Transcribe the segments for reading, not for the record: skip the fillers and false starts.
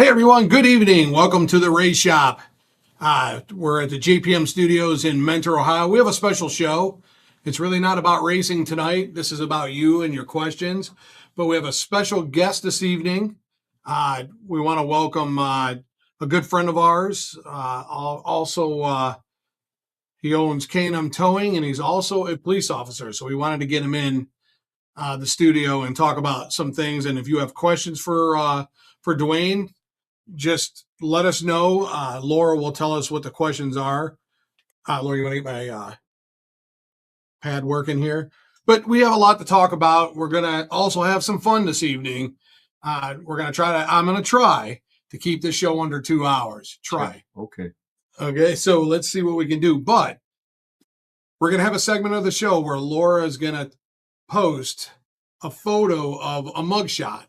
Hey everyone, good evening. Welcome to the Race Shop. We're at the JPM Studios in Mentor, Ohio. We have a special show. It's really not about racing tonight. This is about you and your questions. But we have a special guest this evening. We want to welcome a good friend of ours. He owns K&M Towing, and he's also a police officer. So we wanted to get him in the studio and talk about some things. And if you have questions for Dwayne, just let us know. Laura will tell us what the questions are. Laura, you want to get my pad working here? But we have a lot to talk about. We're going to also have some fun this evening. I'm going to try to keep this show under 2 hours. Try. Okay. So let's see what we can do. But we're going to have a segment of the show where Laura is going to post a photo of a mugshot.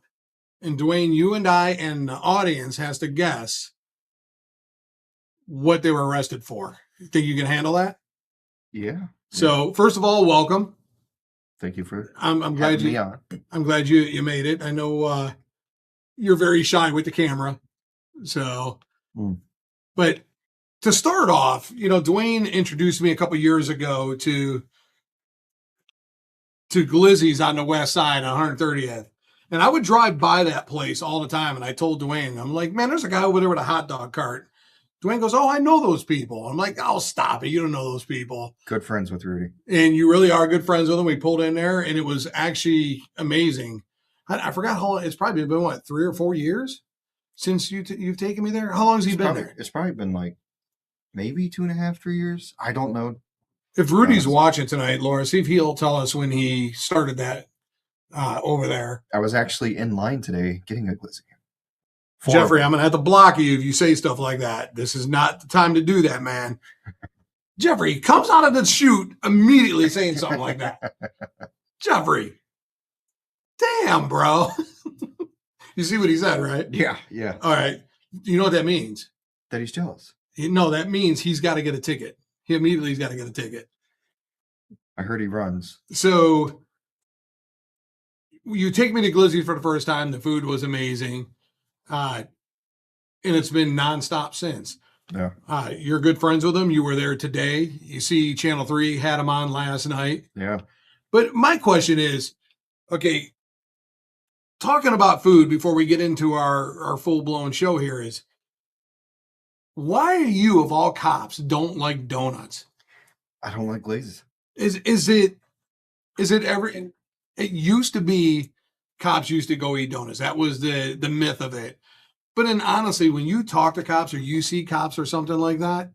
And Dwayne, you and I and the audience has to guess what they were arrested for. You think you can handle that? Yeah. So first of all, welcome. Thank you for I'm glad having me on. I'm glad you made it. I know you're very shy with the camera. So but to start off, Dwayne introduced me a couple years ago to Glizzy's on the west side on 130th. And I would drive by that place all the time. And I told Dwayne, I'm like, man, there's a guy over there with a hot dog cart. Dwayne goes, oh, I know those people. I'm like, oh, stop it. You don't know those people. Good friends with Rudy. And you really are good friends with him. We pulled in there, and it was actually amazing. I forgot how long. It's probably been, what, 3 or 4 years since you've taken me there? How long has he been there? It's probably been like maybe 2.5, 3 years. I don't know. If Rudy's watching tonight, Laura, see if he'll tell us when he started that over there. I was actually in line today getting a glizzy. Jeffrey, I'm going to have to block you if you say stuff like that. This is not the time to do that, man. Jeffrey comes out of the chute immediately saying something like that. Jeffrey. Damn, bro. You see what he said, right? Yeah. All right. You know what that means? That he's jealous. No, that means he's got to get a ticket. He's got to get a ticket. I heard he runs. So you take me to Glizzy for the first time. The food was amazing. And it's been nonstop since. Yeah. You're good friends with him. You were there today. You see Channel 3 had him on last night. Yeah. But my question is, okay, talking about food before we get into our full-blown show here is, why you, of all cops, don't like donuts? I don't like glazes. Is it ever? It used to be cops used to go eat donuts. That was the myth of it. But then honestly, when you talk to cops or you see cops or something like that,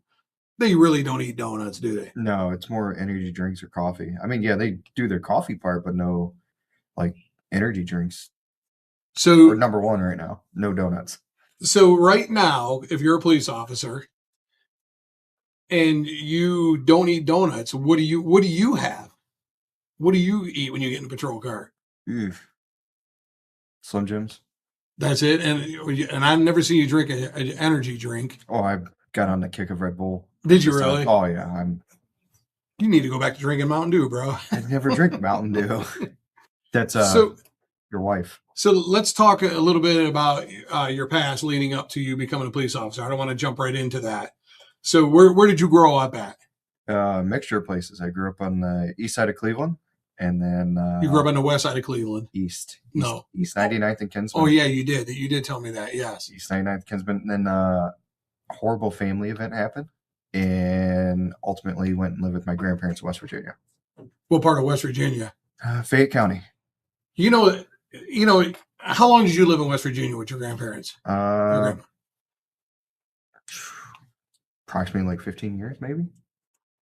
they really don't eat donuts, do they? No, it's more energy drinks or coffee. I mean, yeah, they do their coffee part, but no, like, energy drinks. So we're number one right now. No donuts. So right now, if you're a police officer and you don't eat donuts, what do you have? What do you eat when you get in a patrol car? Slim Jims. That's it. And I've never seen you drink an energy drink. Oh, I got on the kick of Red Bull. Did you really? Oh yeah. You need to go back to drinking Mountain Dew, bro. I never drink Mountain Dew. That's your wife. So let's talk a little bit about your past leading up to you becoming a police officer. I don't want to jump right into that. So where did you grow up at? Mixture of places. I grew up on the east side of Cleveland, and then you grew up on the west side of Cleveland. East No, East 99th and Kinsman. Oh yeah, you did. You did tell me that. Yes, East 99th Kinsman. And then a horrible family event happened, and ultimately went and lived with my grandparents in West Virginia. What part of West Virginia? Fayette County. You know, how long did you live in West Virginia with your grandparents? Approximately like 15 years, maybe.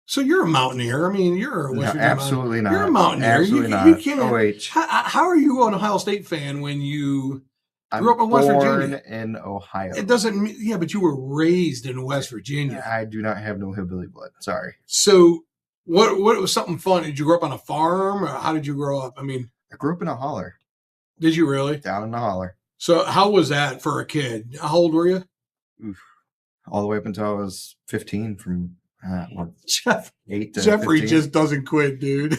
So you're a mountaineer. I mean, you're a West Virginia. Absolutely not. You're a mountaineer. Absolutely not. You can't. OH. How are you an Ohio State fan when you grew up in West Virginia? In Ohio. It doesn't. Yeah, but you were raised in West Virginia. I do not have no hillbilly blood. Sorry. So what was something fun? Did you grow up on a farm, or how did you grow up? I mean, I grew up in a holler. Did you really? Down in the holler. So how was that for a kid? How old were you? Oof. All the way up until I was 15 from 8 to Jeffrey 15. just doesn't quit, dude.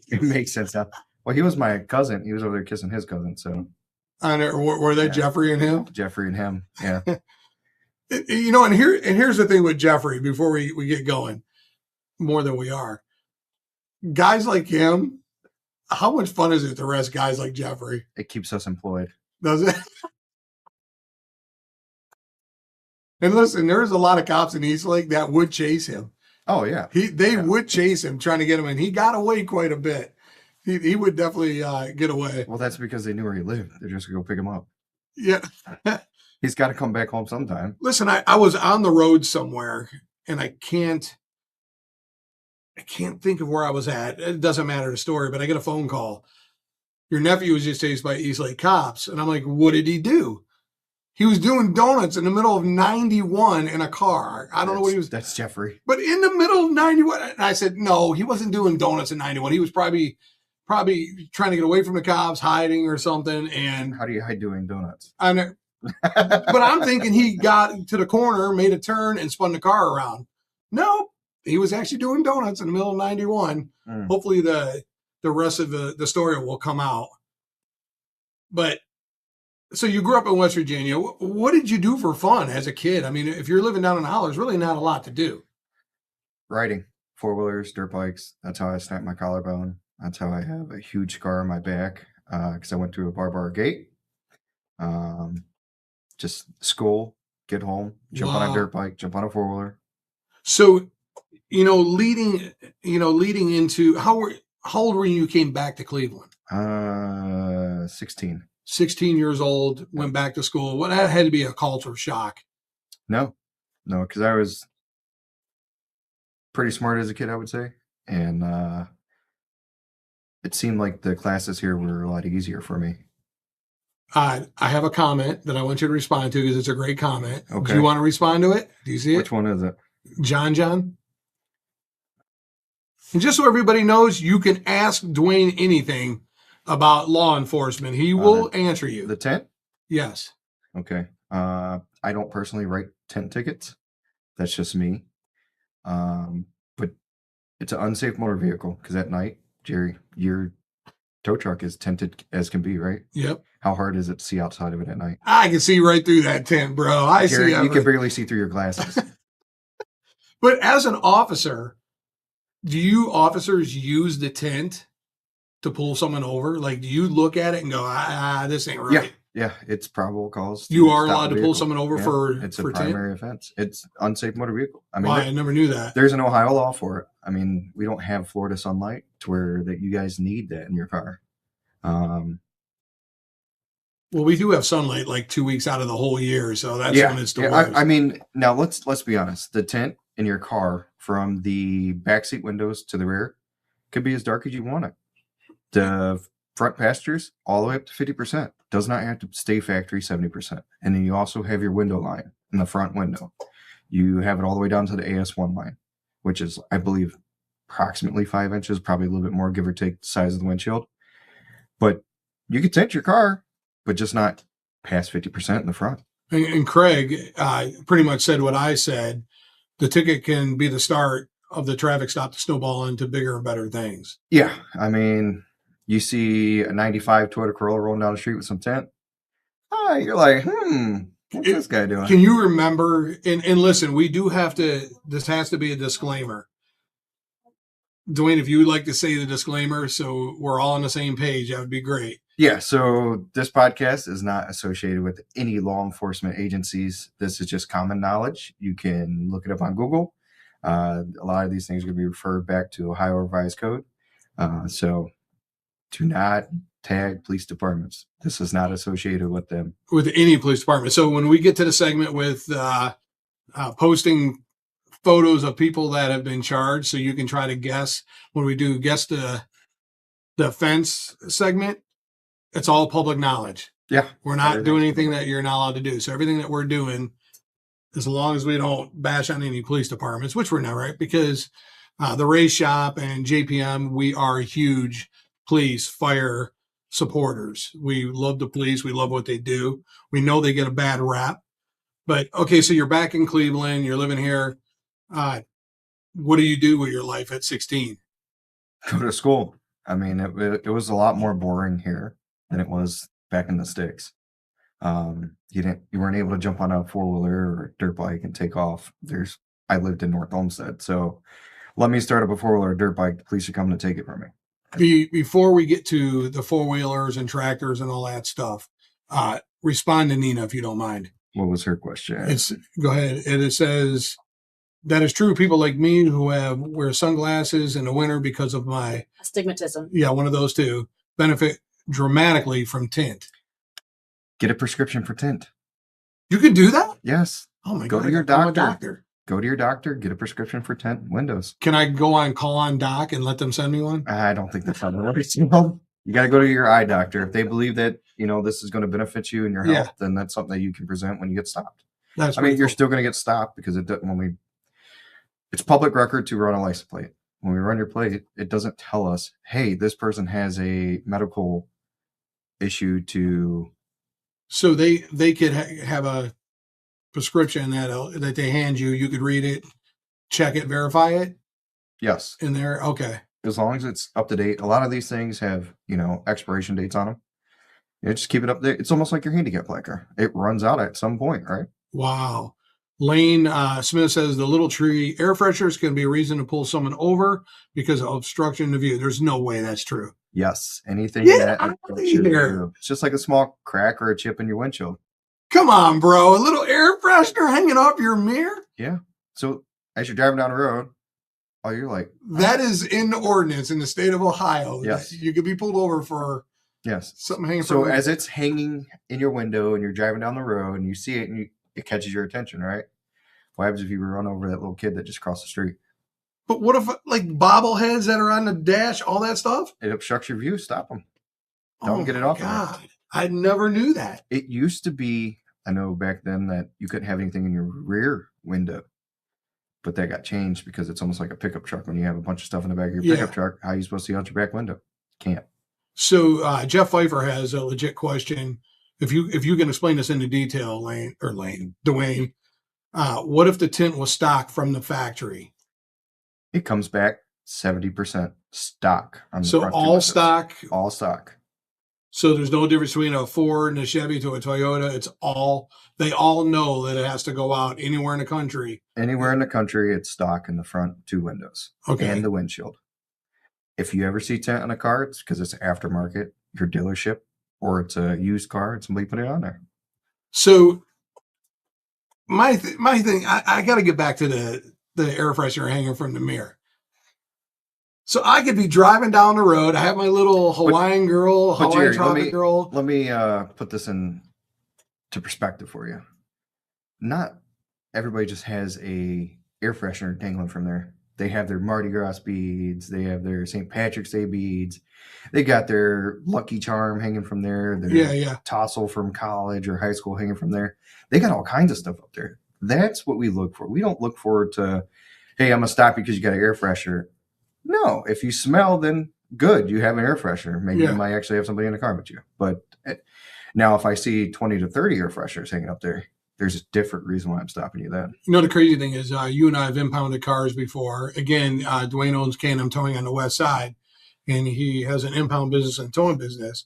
It makes sense now. Well, he was my cousin. He was over there kissing his cousin, so. Were they Yeah. Jeffrey and him? Jeffrey and him. Yeah. You know, and here's the thing with Jeffrey before we get going, more than we are. Guys like him, how much fun is it to arrest guys like Jeffrey? It keeps us employed. Does it? And listen, there's a lot of cops in Eastlake that would chase him. Oh yeah. They would chase him trying to get him, and he got away quite a bit. He would definitely get away. Well, that's because they knew where he lived. They're just going to go pick him up. Yeah. He's got to come back home sometime. Listen, I was on the road somewhere, and I can't think of where I was at. It doesn't matter the story, but I get a phone call. Your nephew was just chased by Eastlake cops. And I'm like, what did he do? He was doing donuts in the middle of 91 in a car. I don't know what he was. That's Jeffrey. But in the middle of 91. And I said, no, he wasn't doing donuts in 91. He was probably trying to get away from the cops, hiding or something. And how do you hide doing donuts? but I'm thinking he got to the corner, made a turn, and spun the car around. No, he was actually doing donuts in the middle of 91. Hopefully the rest of the story will come out. But so you grew up in West Virginia. What did you do for fun as a kid? I mean, if you're living down in the holler, there's really not a lot to do. Riding, 4-wheelers, dirt bikes. That's how I snapped my collarbone. That's how I have a huge scar on my back because I went through a barbed wire gate. Just school, get home, jump on a dirt bike, jump on a 4-wheeler. So, leading into how old were you came back to Cleveland? 16. 16 years old, went back to school. Well, that had to be a culture shock. No, because I was pretty smart as a kid, I would say. And it seemed like the classes here were a lot easier for me. I have a comment that I want you to respond to because it's a great comment. Okay. Do you want to respond to it? Do you see it? Which one is it? John. And just so everybody knows, you can ask Dwayne anything about law enforcement. He will answer you. The tent? Yes. Okay. I don't personally write tent tickets. That's just me. But it's an unsafe motor vehicle because at night, Jerry, your tow truck is tented as can be, right? Yep. How hard is it to see outside of it at night? I can see right through that tent, bro. Jerry, you can barely see through your glasses. But as an officer, do you officers use the tent to pull someone over? Like, do you look at it and go, this ain't right? Yeah, it's probable cause. You are allowed to pull someone over for it's a tent? primary offense. It's unsafe motor vehicle. I mean, I never knew that. There's an Ohio law for it. I mean, we don't have Florida sunlight to where that you guys need that in your car. Well, we do have sunlight like 2 weeks out of the whole year, so that's when it's the worst. I mean, now let's be honest. The tent in your car, from the backseat windows to the rear, could be as dark as you want it. The front passengers, all the way up to 50%. Does not have to stay factory 70%. And then you also have your window line in the front window. You have it all the way down to the AS1 line, which is, I believe, approximately 5 inches, probably a little bit more, give or take the size of the windshield. But you can tint your car, but just not past 50% in the front. And Craig pretty much said what I said. The ticket can be the start of the traffic stop to snowball into bigger and better things. Yeah. I mean, you see a 95 Toyota Corolla rolling down the street with some tent. You're like, what's this guy doing? Can you remember? And listen, we do have to, this has to be a disclaimer. Dwayne, if you would like to say the disclaimer so we're all on the same page, that would be great. Yeah, so this podcast is not associated with any law enforcement agencies. This is just common knowledge. You can look it up on Google. A lot of these things are going to be referred back to Ohio Revised Code. So do not tag police departments. This is not associated with them. With any police department. So when we get to the segment with posting photos of people that have been charged, so you can try to guess, when we do guess the offense segment, it's all public knowledge. Yeah. We're not doing anything that you're not allowed to do. So everything that we're doing, as long as we don't bash on any police departments, which we're not, right? Because the Race Shop and JPM, we are huge police, fire supporters. We love the police. We love what they do. We know they get a bad rap. But, okay, so you're back in Cleveland. You're living here. What do you do with your life at 16? Go to school. I mean, it was a lot more boring here than it was back in the sticks. You weren't able to jump on a 4-wheeler or dirt bike and take off. I lived in North Olmsted, so let me start up a 4-wheeler or dirt bike. The police are coming to take it from me. Before we get to the 4-wheelers and tractors and all that stuff, respond to Nina if you don't mind. What was her question? Go ahead. And it says, that is true. People like me who wear sunglasses in the winter because of my astigmatism. Yeah, one of those two benefit dramatically from tint. Get a prescription for tint. You can do that? Yes. Oh my God. God. Go to your doctor. Go to your doctor. Get a prescription for tint windows. Can I go on call on doc and let them send me one? I don't think that's how that works. You got to go to your eye doctor. If they believe that, this is going to benefit you and your health, then that's something that you can present when you get stopped. You're still going to get stopped because it's public record to run a license plate. When we run your plate, it doesn't tell us, hey, this person has a medical issue to. So they could have a prescription that they hand you. You could read it, check it, verify it. Yes. In there, okay. As long as it's up to date. A lot of these things have expiration dates on them. Just keep it up there. It's almost like your handicap placard. It runs out at some point, right? Wow. Lane Smith says the little tree air fresheners can be a reason to pull someone over because of obstruction of view. There's no way that's true. Yes. Anything it's just like a small crack or a chip in your windshield. Come on, bro. A little air freshener hanging off your mirror? Yeah. So as you're driving down the road, you're like, that is in the ordinance in the state of Ohio. Yes. You could be pulled over for something hanging. So as it's hanging in your window and you're driving down the road and you see it and it catches your attention, right? What happens if you run over that little kid that just crossed the street? But what if like bobbleheads that are on the dash, all that stuff? It obstructs your view. Stop them. Don't get it off. God, I never knew that. It used to be, I know back then, that you couldn't have anything in your rear window, but that got changed because it's almost like a pickup truck. When you have a bunch of stuff in the back of your pickup truck, how are you supposed to see out your back window? Can't. So Jeff Pfeiffer has a legit question. If you can explain this into detail, Dwayne, what if the tint was stock from the factory? It comes back 70% stock. So all stock? All stock. So there's no difference between a Ford and a Chevy to a Toyota. They all know that it has to go out anywhere in the country. Anywhere in the country, it's stock in the front 2 windows and the windshield. If you ever see tint on a car, it's because it's aftermarket, your dealership, or it's a used car and somebody put it on there. So my thing, I got to get back to the air freshener hanging from the mirror. So I could be driving down the road. I have my little Hawaiian girl, Hawaiian tropic girl. Let me put this into perspective for you. Not everybody just has a air freshener dangling from there. They have their Mardi Gras beads. They have their St. Patrick's Day beads. They got their Lucky Charm hanging from there. Their tassel from college or high school hanging from there. They got all kinds of stuff up there. That's what we look for. We don't look forward to, hey, I'm going to stop you because you got an air freshener. No, if you smell, then good. You have an air freshener. Maybe you might actually have somebody in the car with you. But now if I see 20 to 30 air fresheners hanging up there, there's a different reason why I'm stopping you then. The crazy thing is you and I have impounded cars before. Again, Dwayne owns K&M Towing on the west side, and he has an impound business and towing business.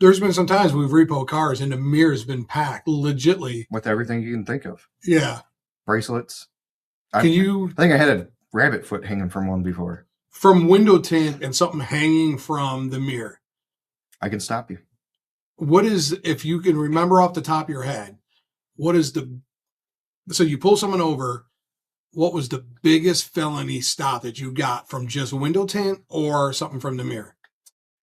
There's been some times we've repoed cars and the mirror's been packed legitly. With everything you can think of. Yeah. Bracelets. I think I had a rabbit foot hanging from one before. From window tint and something hanging from the mirror. I can stop you. What is, if you can remember off the top of your head, so you pull someone over, what was the biggest felony stop that you got from just window tint or something from the mirror?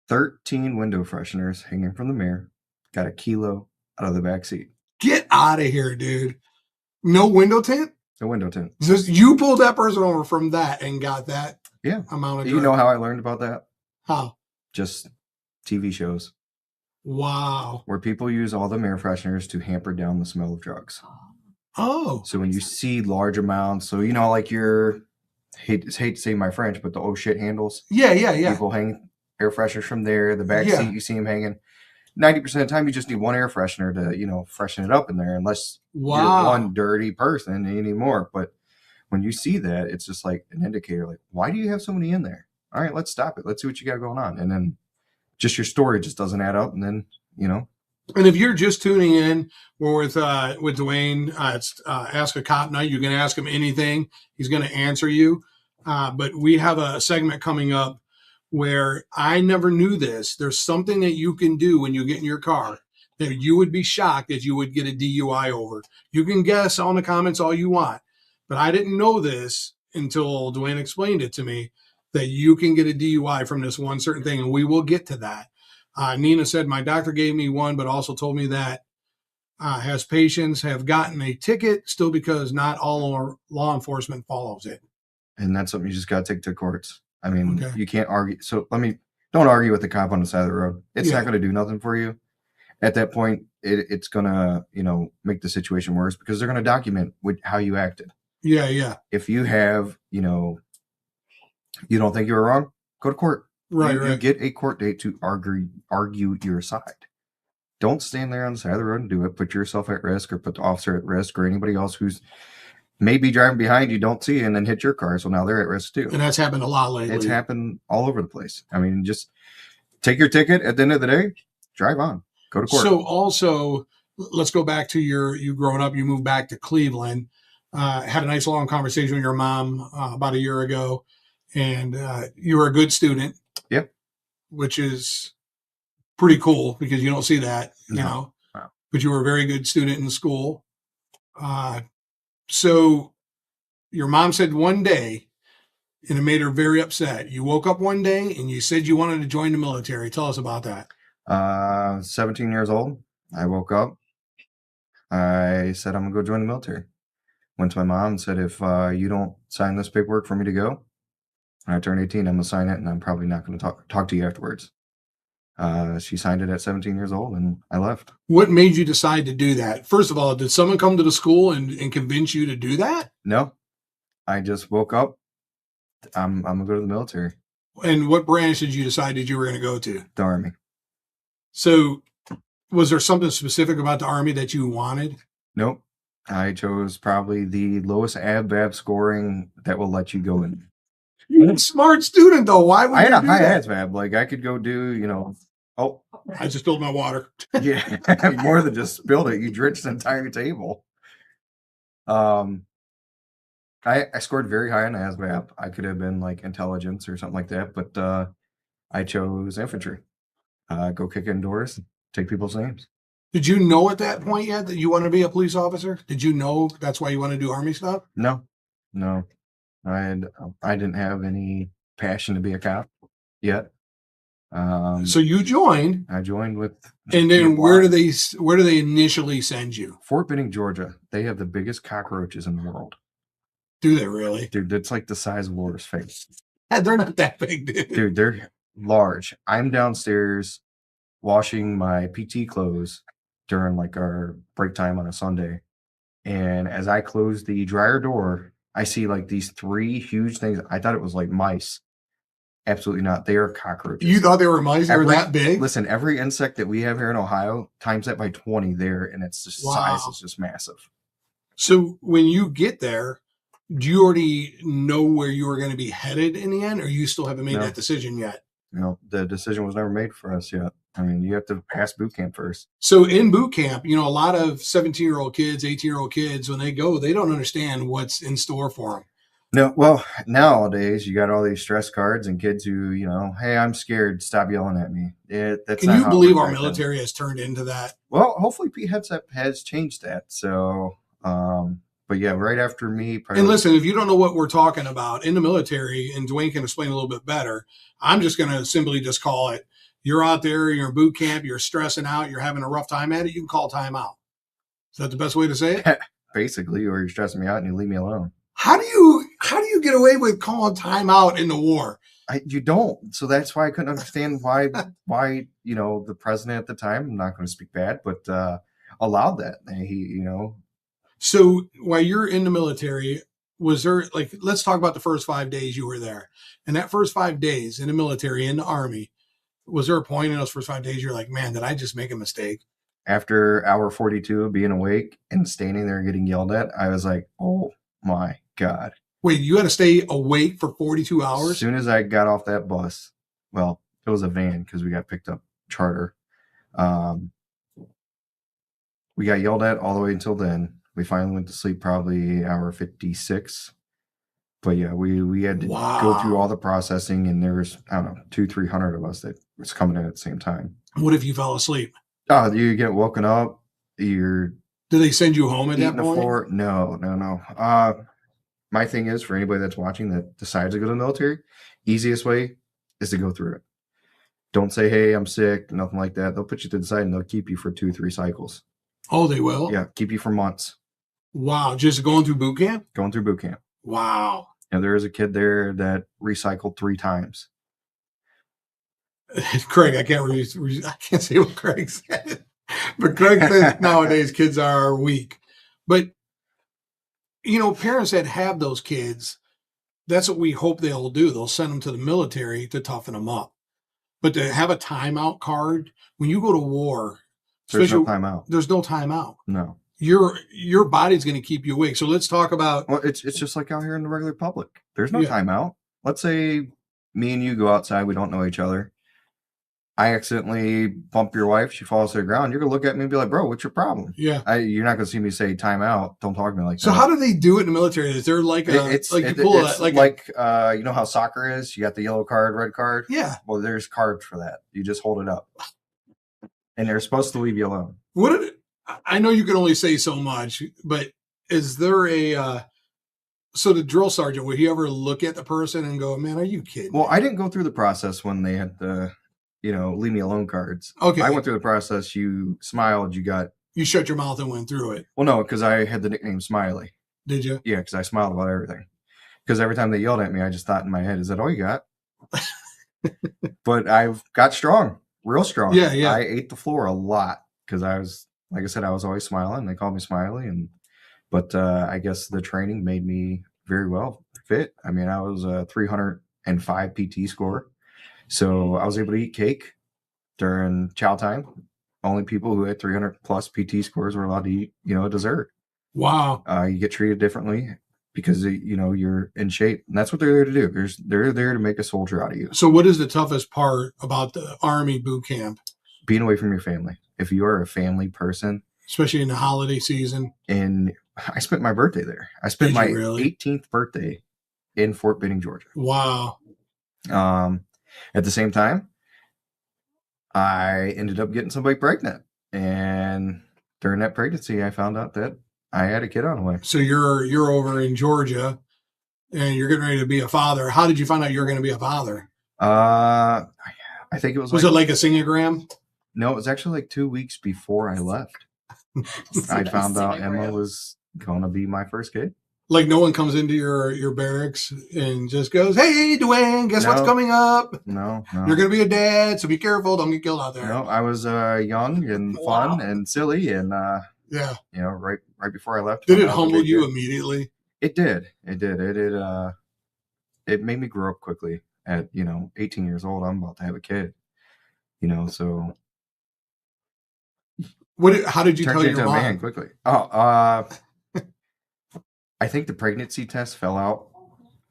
13 window fresheners hanging from the mirror. Got a kilo out of the back seat. Get out of here, dude. No window tint? No window tint. So you pulled that person over from that and got that amount of Do you know how I learned about that? How? Just TV shows. Wow. Where people use all the mirror fresheners to hamper down the smell of drugs. Oh. So when you see large amounts, so like your, hate to say my French, but the oh shit handles. Yeah. People hang air fresheners from there. The back seat, you see them hanging. 90% of the time, you just need one air freshener to, freshen it up in there, unless you're one dirty person anymore. But when you see that, it's just like an indicator, like, why do you have so many in there? All right, let's stop it. Let's see what you got going on. And then just your story just doesn't add up. And then, And if you're just tuning in, we're with Dwayne. It's Ask a Cop Night. You can ask him anything. He's going to answer you. But we have a segment coming up where I never knew this. There's something that you can do when you get in your car that you would be shocked that you would get a DUI over. You can guess on the comments all you want, but I didn't know this until Dwayne explained it to me, that you can get a DUI from this one certain thing, and we will get to that. Nina said, my doctor gave me one, but also told me that has patients have gotten a ticket still because not all law enforcement follows it. And that's something you just got to take to courts. I mean, Okay. You can't argue. So don't argue with the cop on the side of the road. It's not going to do nothing for you. At that point, it's going to, make the situation worse because they're going to document how you acted. Yeah, yeah. If you have, you don't think you were wrong, go to court. Right, You get a court date to argue your side. Don't stand there on the side of the road and do it. Put yourself at risk or put the officer at risk or anybody else who's maybe driving behind you, don't see and then hit your car. So now they're at risk too. And that's happened a lot lately. It's happened all over the place. I mean, just take your ticket at the end of the day, drive on, go to court. So also, let's go back to you growing up. You moved back to Cleveland, had a nice long conversation with your mom about a year ago, and you were a good student. Yep. Which is pretty cool because you don't see that, No. but you were a very good student in school. So your mom said one day, and it made her very upset. You woke up one day and you said you wanted to join the military. Tell us about that. 17 years old. I woke up. I said, I'm going to go join the military. Went to my mom and said, if you don't sign this paperwork for me to go, when I turn 18, I'm going to sign it, and I'm probably not going to talk to you afterwards. She signed it at 17 years old, and I left. What made you decide to do that? First of all, did someone come to the school and convince you to do that? No. I just woke up. I'm going to go to the military. And what branch did you decide that you were going to go to? The Army. So was there something specific about the Army that you wanted? Nope. I chose probably the lowest ASVAB scoring that will let you go in. You're a smart student, though. Why would I had you a do high that? ASVAB. Like, I could go do, I just spilled my water. Yeah, more than just spilled it. You drenched the entire table. I scored very high on ASVAB. I could have been like intelligence or something like that, but I chose infantry. Go kick in doors, take people's names. Did you know at that point yet that you want to be a police officer? Did you know that's why you want to do Army stuff? No. I didn't have any passion to be a cop yet. So you joined. I joined with. And then where do they initially send you? Fort Benning, Georgia. They have the biggest cockroaches in the world. Do they really? Dude, that's like the size of Laura's face. They're not that big, dude. Dude, they're large. I'm downstairs washing my PT clothes during like our break time on a Sunday. And as I close the dryer door, I see like these 3 huge things. I thought it was like mice. Absolutely not. They are cockroaches. You thought they were mice? They were that big? Listen, every insect that we have here in Ohio, times that by 20 there, and it's just size is just massive. So when you get there, do you already know where you are going to be headed in the end, or you still haven't made that decision yet? The decision was never made for us yet. I mean, you have to pass boot camp first. So in boot camp, a lot of 17-year-old kids, 18-year-old kids, when they go, they don't understand what's in store for them. No, well, nowadays you got all these stress cards and kids who, hey, I'm scared. Stop yelling at me. Can you believe our military has turned into that? Well, hopefully Pete Headset has changed that. So, but yeah, right after me. And listen, if you don't know what we're talking about in the military, and Dwayne can explain a little bit better, I'm just going to simply just call it, you're out there, you're in boot camp, you're stressing out, you're having a rough time at it, you can call time out. Is that the best way to say it? Basically, or you're stressing me out and you leave me alone. How do you get away with calling time out in the war? You don't. So that's why I couldn't understand why the president at the time, I'm not going to speak bad, but allowed that. So while you're in the military, was there, let's talk about the first 5 days you were there. And that first 5 days in the military, in the Army, was there a point in those first 5 days you're like, man, did I just make a mistake? After hour 42 of being awake and standing there getting yelled at, I was like, oh my God. Wait, you had to stay awake for 42 hours? As soon as I got off that bus, well, It was a van because we got picked up charter. We got yelled at all the way until then. We finally went to sleep probably hour 56. But yeah, we had to go through all the processing, and there was, I don't know, 200-300 of us that was coming in at the same time. What if you fell asleep? Oh, you get woken up. You're Do they send you home at eating that point? the floor. No. My thing is, for anybody that's watching that decides to go to the military, easiest way is to go through it. Don't say, hey, I'm sick, nothing like that. They'll put you to the side and they'll keep you for 2-3 cycles. Oh, they will? Yeah, keep you for months. Wow, just going through boot camp? Going through boot camp. Wow. And there is a kid there that recycled 3 times. Craig, I can't say what Craig said. But Craig says nowadays kids are weak. But, parents that have those kids, that's what we hope they'll do. They'll send them to the military to toughen them up. But to have a timeout card, when you go to war, there's no timeout. There's no timeout. No. Your body's going to keep you awake. So let's talk about. Well, it's just like out here in the regular public. There's no timeout. Let's say me and you go outside. We don't know each other. I accidentally bump your wife. She falls to the ground. You're going to look at me and be like, bro, what's your problem? Yeah. You're not going to see me say timeout. Don't talk to me like that. So how do they do it in the military? Is there like you know how soccer is? You got the yellow card, red card. Yeah. Well, there's cards for that. You just hold it up. And they're supposed to leave you alone. I know you can only say so much, but is there so the drill sergeant, would he ever look at the person and go, man, are you kidding? Well, I didn't go through the process when they had the, leave me alone cards. Okay. I went through the process. You smiled. You shut your mouth and went through it. Well, no, because I had the nickname Smiley. Did you? Yeah, because I smiled about everything. Because every time they yelled at me, I just thought in my head, is that all you got? But I've got strong, real strong. Yeah. I ate the floor a lot because I was, like I said, I was always smiling. They called me Smiley. But I guess the training made me very well fit. I mean, I was a 305 PT score. So I was able to eat cake during chow time. Only people who had 300 plus PT scores were allowed to eat, a dessert. Wow. You get treated differently because, you're in shape. And that's what they're there to do. They're there to make a soldier out of you. So what is the toughest part about the Army boot camp? Being away from your family. If you are a family person. Especially in the holiday season. And I spent my birthday there. I spent my 18th birthday in Fort Benning, Georgia. Wow. At the same time, I ended up getting somebody pregnant. And during that pregnancy, I found out that I had a kid on the way. So you're over in Georgia and you're getting ready to be a father. How did you find out you were going to be a father? I think it was it like a singogram? No, it was actually like 2 weeks before I left. I found out Emma was going to be my first kid. Like no one comes into your barracks and just goes, hey, Dwayne, guess what's coming up? No. You're going to be a dad, so be careful. Don't get killed out there. No, I was young and fun and silly. And, right before I left. Did it humble you immediately? It did. It made me grow up quickly. At, 18 years old, I'm about to have a kid. So. How did you tell your mom? Man quickly. I think the pregnancy test fell out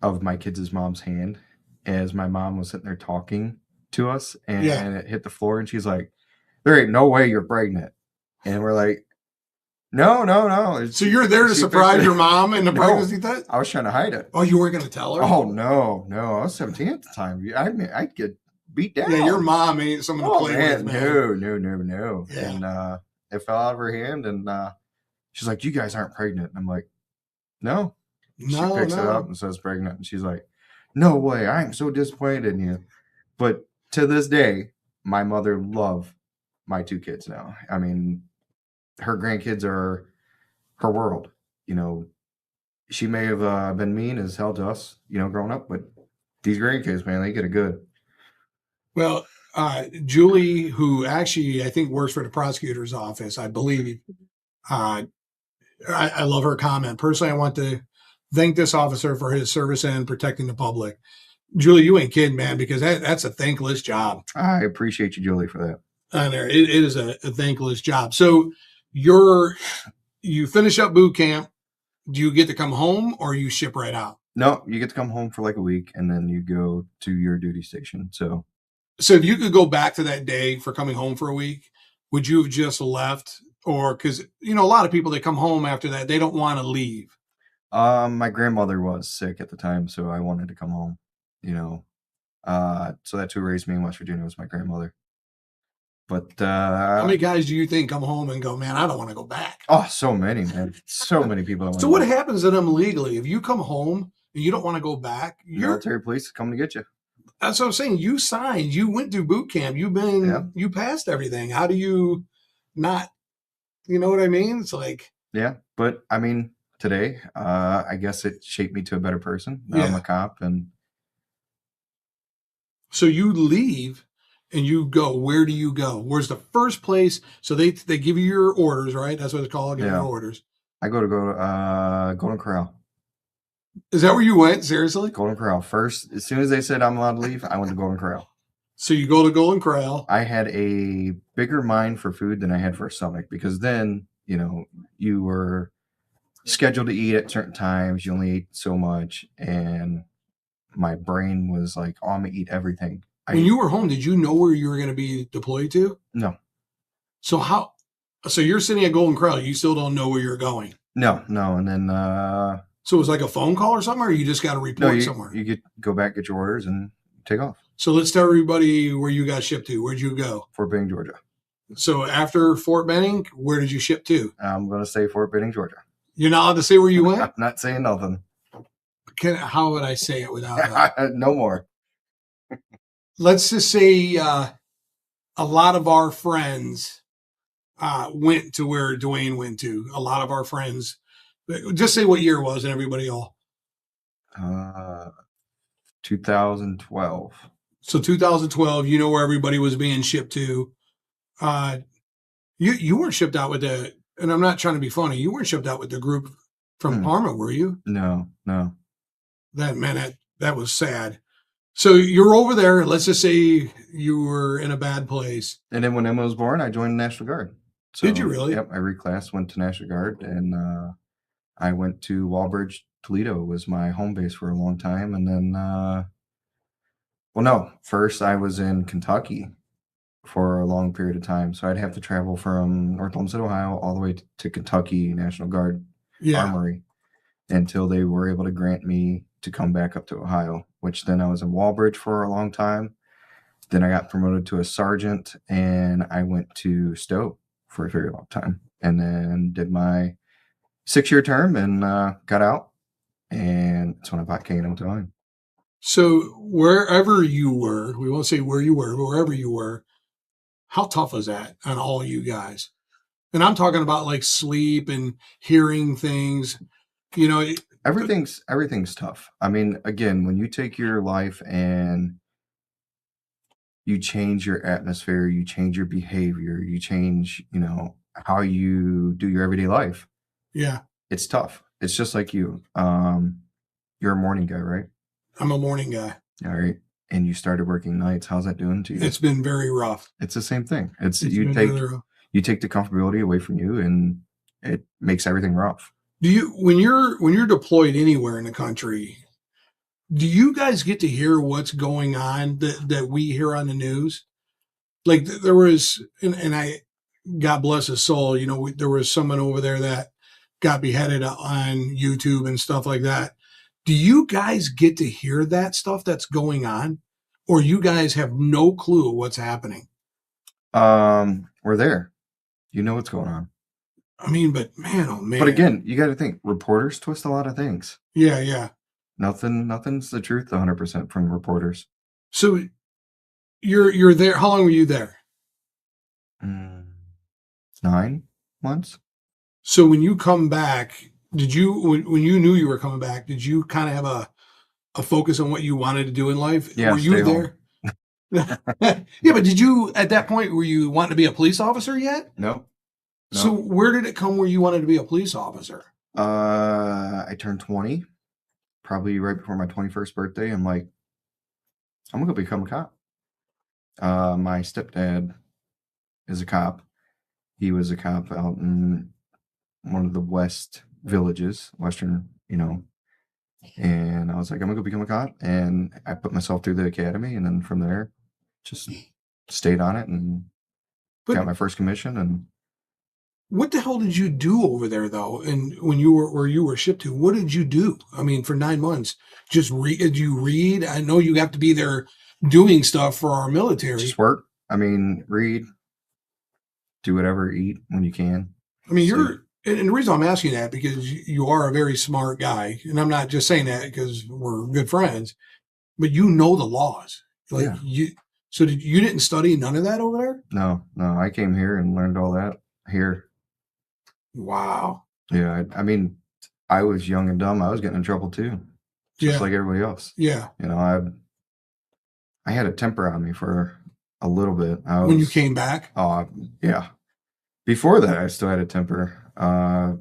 of my kids' mom's hand as my mom was sitting there talking to us, and it hit the floor, and she's like, "There ain't no way you're pregnant," and we're like, "No." So you're there to surprise your mom in the pregnancy test? I was trying to hide it. Oh, you weren't going to tell her? Oh no, I was 17 at the time. I'd get beat down. Yeah, your mom ain't someone to play with, man. No. Yeah. And it fell out of her hand, and she's like, "You guys aren't pregnant." And I'm like, "No." She picks it up and says pregnant, and she's like, "No way! I'm so disappointed in you." But to this day, my mother loves my 2 kids now. I mean, her grandkids are her world. She may have been mean as hell to us, growing up, but these grandkids, man, they get it good. Well, Julie, who actually I think works for the prosecutor's office, I believe. I love her comment. Personally, I want to thank this officer for his service and protecting the public. Julie, you ain't kidding, man, because that's a thankless job. I appreciate you, Julie, for that. It is a thankless job. So you finish up boot camp. Do you get to come home or you ship right out? No, you get to come home for like a week and then you go to your duty station. So So if you could go back to that day for coming home for a week, would you have just left? Or because a lot of people that come home after that, they don't want to leave. My grandmother was sick at the time, so I wanted to come home. You know, so that's who raised me in West Virginia was my grandmother. But How many guys do you think come home and go, man, I don't want to go back? oh, so many, man, so many people. That So want what to happens to them legally? If you come home and you don't want to go back, military police coming to get you. that's what I'm saying. You signed, you went through boot camp, you passed everything. How do you not, you know what I mean? It's like, Yeah, but I mean, today, I guess it shaped me to a better person. Now I'm yeah. a cop, and So you leave and you go. Where do you go? Where's the first place? So they give you your orders, right? That's what it's called. Give you yeah, your orders. I go to Golden Corral. Is that where you went? Seriously? Golden Corral first. As soon as they said I'm allowed to leave, I went to Golden Corral. So you go to Golden Corral. I had a bigger mind for food than I had for a stomach because then, you were scheduled to eat at certain times. You only ate so much, and my brain was like, "Oh, I'm gonna eat everything." When you were home, did you know where you were going to be deployed to? No, So how? So you're sitting at Golden Corral. You still don't know where you're going. no, and then So it was like a phone call or something, or you just got to report somewhere. you go back, get your orders, and take off. So let's tell everybody where you got shipped to. Where'd you go? Fort Benning, Georgia. So after Fort Benning, where did you ship to? I'm gonna say Fort Benning, Georgia. You're not allowed to say where you went. I'm not saying nothing. How would I say it without that? No more. Let's just say a lot of our friends went to where Dwayne went to. A lot of our friends, just say what year it was, and everybody all. 2012. So 2012, you know where everybody was being shipped to. You weren't shipped out with the, and I'm not trying to be funny. You weren't shipped out with the group from Parma, were you? No. That was sad. So you're over there. Let's just say you were in a bad place. And then when Emma was born, I joined the National Guard. So, did you really? Yep, I reclassed, went to National Guard, and I went to Walbridge, Toledo was my home base for a long time. And then, first I was in Kentucky for a long period of time. So I'd have to travel from North Olmsted, Ohio, all the way to Kentucky National Guard Armory until they were able to grant me to come back up to Ohio, which then I was in Walbridge for a long time. Then I got promoted to a sergeant, and I went to Stowe for a very long time, and then did my 6-year term and got out, and that's when I bought K&O Towing. So wherever you were, we won't say where you were, but wherever you were, how tough was that on all you guys? And I'm talking about like sleep and hearing things, Everything's tough. I mean, again, when you take your life and you change your atmosphere, you change your behavior, you change, how you do your everyday life. Yeah. It's tough. It's just like you. You're a morning guy, right? I'm a morning guy. All right. And you started working nights. How's that doing to you? It's been very rough. It's the same thing. You take the comfortability away from you, and it makes everything rough. When you're deployed anywhere in the country, do you guys get to hear what's going on that we hear on the news? Like there was, and I, God bless his soul, there was someone over there that got beheaded on YouTube and stuff like that. Do you guys get to hear that stuff that's going on, or you guys have no clue what's happening? We're there. You know what's going on. I mean, but man, oh man. But again, you got to think, reporters twist a lot of things. Yeah. Nothing's the truth 100% from reporters. So you're there. How long were you there? 9 months. So when you come back, did you, when you knew you were coming back, did you kind of have a focus on what you wanted to do in life? Yeah, were you there? Yeah, but did you, at that point, were you wanting to be a police officer yet? No. So where did it come where you wanted to be a police officer? I turned 20, probably right before my 21st birthday. I'm like, I'm going to become a cop. My stepdad is a cop. He was a cop out in one of the Western, and I was like, I'm going to go become a cop. And I put myself through the academy. And then from there, just stayed on it and But got my first commission. And what the hell did you do over there though? And when you were where you were shipped to, what did you do? I mean, for 9 months, just read? Did you read? I know you have to be there doing stuff for our military. just work. I mean, read, do whatever, eat when you can. I mean, sleep. and the reason I'm asking that because you are a very smart guy, and I'm not just saying that because we're good friends, but you know the laws. Like Yeah. So you didn't study none of that over there? No, I came here and learned all that here. Wow. Yeah, I mean, I was young and dumb. I was getting in trouble too, just like everybody else. Yeah. You know, I had a temper on me for a little bit. When you came back? Oh, yeah. Before that, I still had a temper.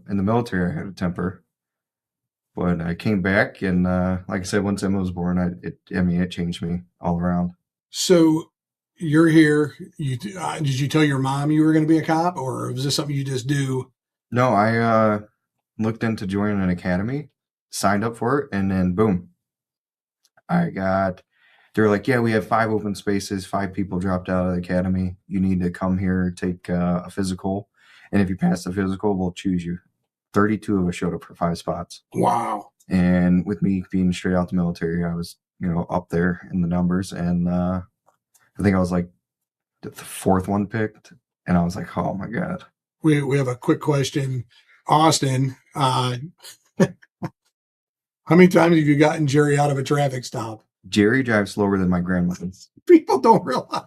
In the military, I had a temper. But I came back, and like I said, once Emma was born, it changed me all around. So you're here. Did you tell your mom you were going to be a cop, or was this something you just do? No, I looked into joining an academy, signed up for it, and then boom, they were like, yeah, we have 5 open spaces, 5 people dropped out of the academy. You need to come here, take a physical. And if you pass the physical, we'll choose you. 32 of us showed up for 5 spots. Wow. And with me being straight out the military, I was, up there in the numbers. And I think I was like the 4th one picked. And I was like, oh my God. We have a quick question. Austin, how many times have you gotten Jerry out of a traffic stop? Jerry drives slower than my grandmother. People don't realize.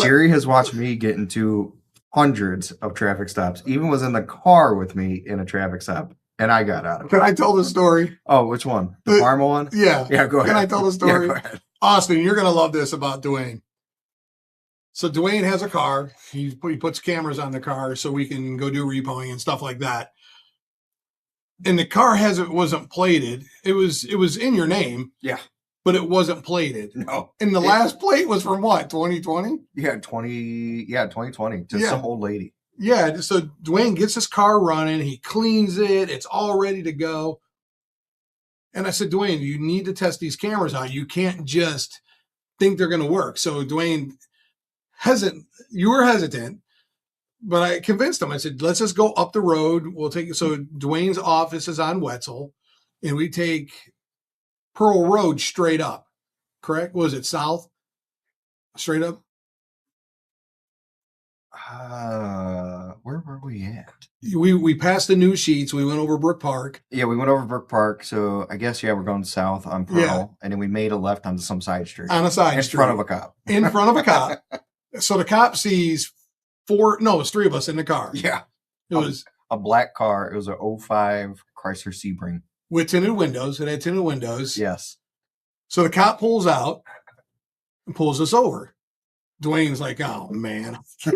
Jerry has watched me get into hundreds of traffic stops, even was in the car with me in a traffic stop, and I got out of it. Can I tell the story? Oh, which one? The Parma one? Yeah. Yeah, go ahead. Can I tell the story? Yeah, go ahead. Austin, you're going to love this about Dwayne. So Dwayne has a car. He puts cameras on the car so we can go do repoing and stuff like that. And the car wasn't plated. It was in your name. Yeah. But it wasn't plated. No. And the last plate was from what, 2020? Yeah, 2020. To some old lady. Yeah. So Dwayne gets his car running. He cleans it. It's all ready to go. And I said, Dwayne, you need to test these cameras out. You can't just think they're going to work. So Dwayne, you were hesitant, but I convinced him. I said, let's just go up the road. We'll take it. So Dwayne's office is on Wetzel, and we take Pearl Road straight up. Correct? Was it south? Straight up? Where were we at? We passed the new sheets. We went over Brook Park. Yeah, we went over Brook Park. So I guess, we're going south on Pearl. And then we made a left onto some side street. On a side street. In front of a cop. In front of a cop. So the cop sees it's 3 of us in the car. Yeah. It was a black car. It was a 05 Chrysler Sebring. With tinted windows. It had tinted windows. Yes. So the cop pulls out and pulls us over. Dwayne's like, oh, man. We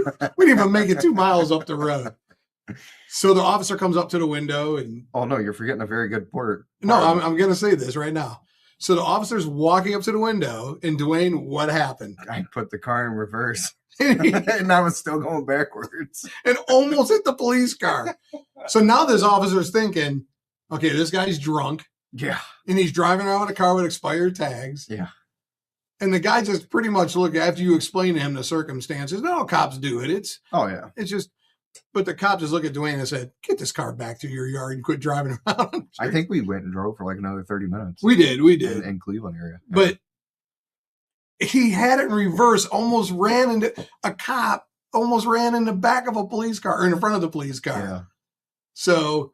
didn't even make it 2 miles up the road. So the officer comes up to the window and... Oh, no, you're forgetting a very good part. No, I'm going to say this right now. So the officer's walking up to the window, and Dwayne, what happened? I put the car in reverse, and I was still going backwards. And almost hit the police car. So now this officer's thinking, okay, this guy's drunk. Yeah. And he's driving around with a car with expired tags. Yeah. And the guy just pretty much looked, after you explain to him the circumstances, no, cops do it. It's just, but the cop just looked at Dwayne and said, get this car back to your yard and quit driving around. I think we went and drove for like another 30 minutes. We did. In Cleveland area. But he had it in reverse, almost ran into the back of a police car, or in front of the police car. Yeah. So,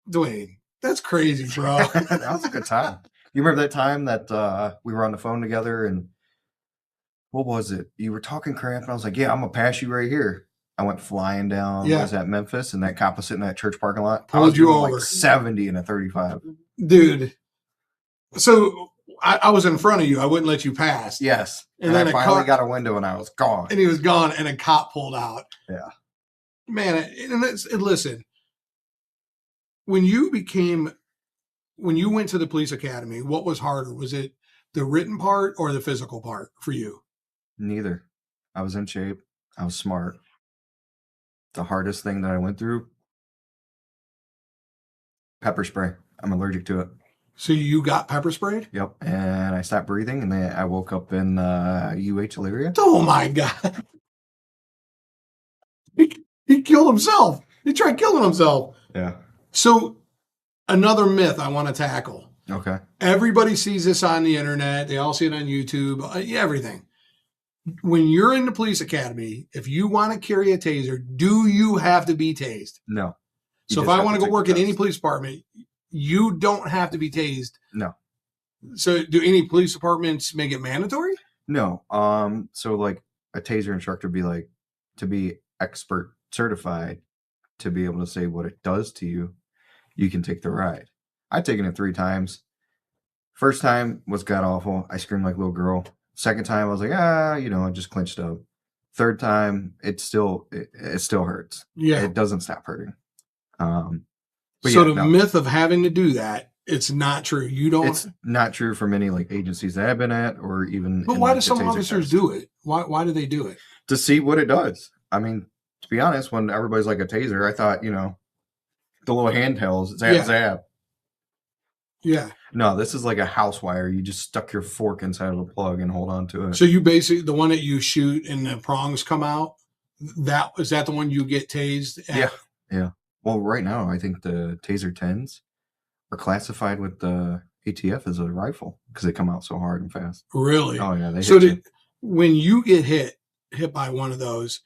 Dwayne, that's crazy, bro. That was a good time. You remember that time that we were on the phone together, and what was it? You were talking crap, and I was like, yeah, I'm going to pass you right here. I went flying down. I was at Memphis, and that cop was sitting in that church parking lot. Pulled you over. Like 70 in a 35. Dude. So I was in front of you. I wouldn't let you pass. Yes. And then I finally got a window, and I was gone. And he was gone, and a cop pulled out. Yeah. Man, listen, when you went to the police academy, what was harder? Was it the written part or the physical part for you? Neither. I was in shape. I was smart. The hardest thing that I went through, pepper spray. I'm allergic to it. So you got pepper sprayed? Yep. And I stopped breathing, and then I woke up in delirium. Oh my God. He killed himself. He tried killing himself. Yeah. So another myth I want to tackle. Okay. Everybody sees this on the internet. They all see it on YouTube, everything. When you're in the police academy, if you want to carry a taser, do you have to be tased? No. So if I want to go work in any police department, you don't have to be tased. No. So do any police departments make it mandatory? No. So like a taser instructor be like, to be expert certified, to be able to say what it does to you, you can take the ride. I've taken it 3 times. First time was god awful. I screamed like a little girl. Second time I was like, I just clinched up. Third time, it still hurts. Yeah. It doesn't stop hurting. Myth of having to do that, it's not true. You don't. It's not true for many like agencies that I've been at, or even. But why do some officers do it? Why do they do it? To see what it does. I mean, to be honest, when everybody's like a taser, I thought, the little handhelds, zap. Yeah. No, this is like a house wire. You just stuck your fork inside of a plug and hold on to it. So you basically, the one that you shoot and the prongs come out, is that the one you get tased at? Yeah. Well, right now, I think the Taser 10s are classified with the ATF as a rifle because they come out so hard and fast. Really? Oh, yeah. When you get hit by one of those,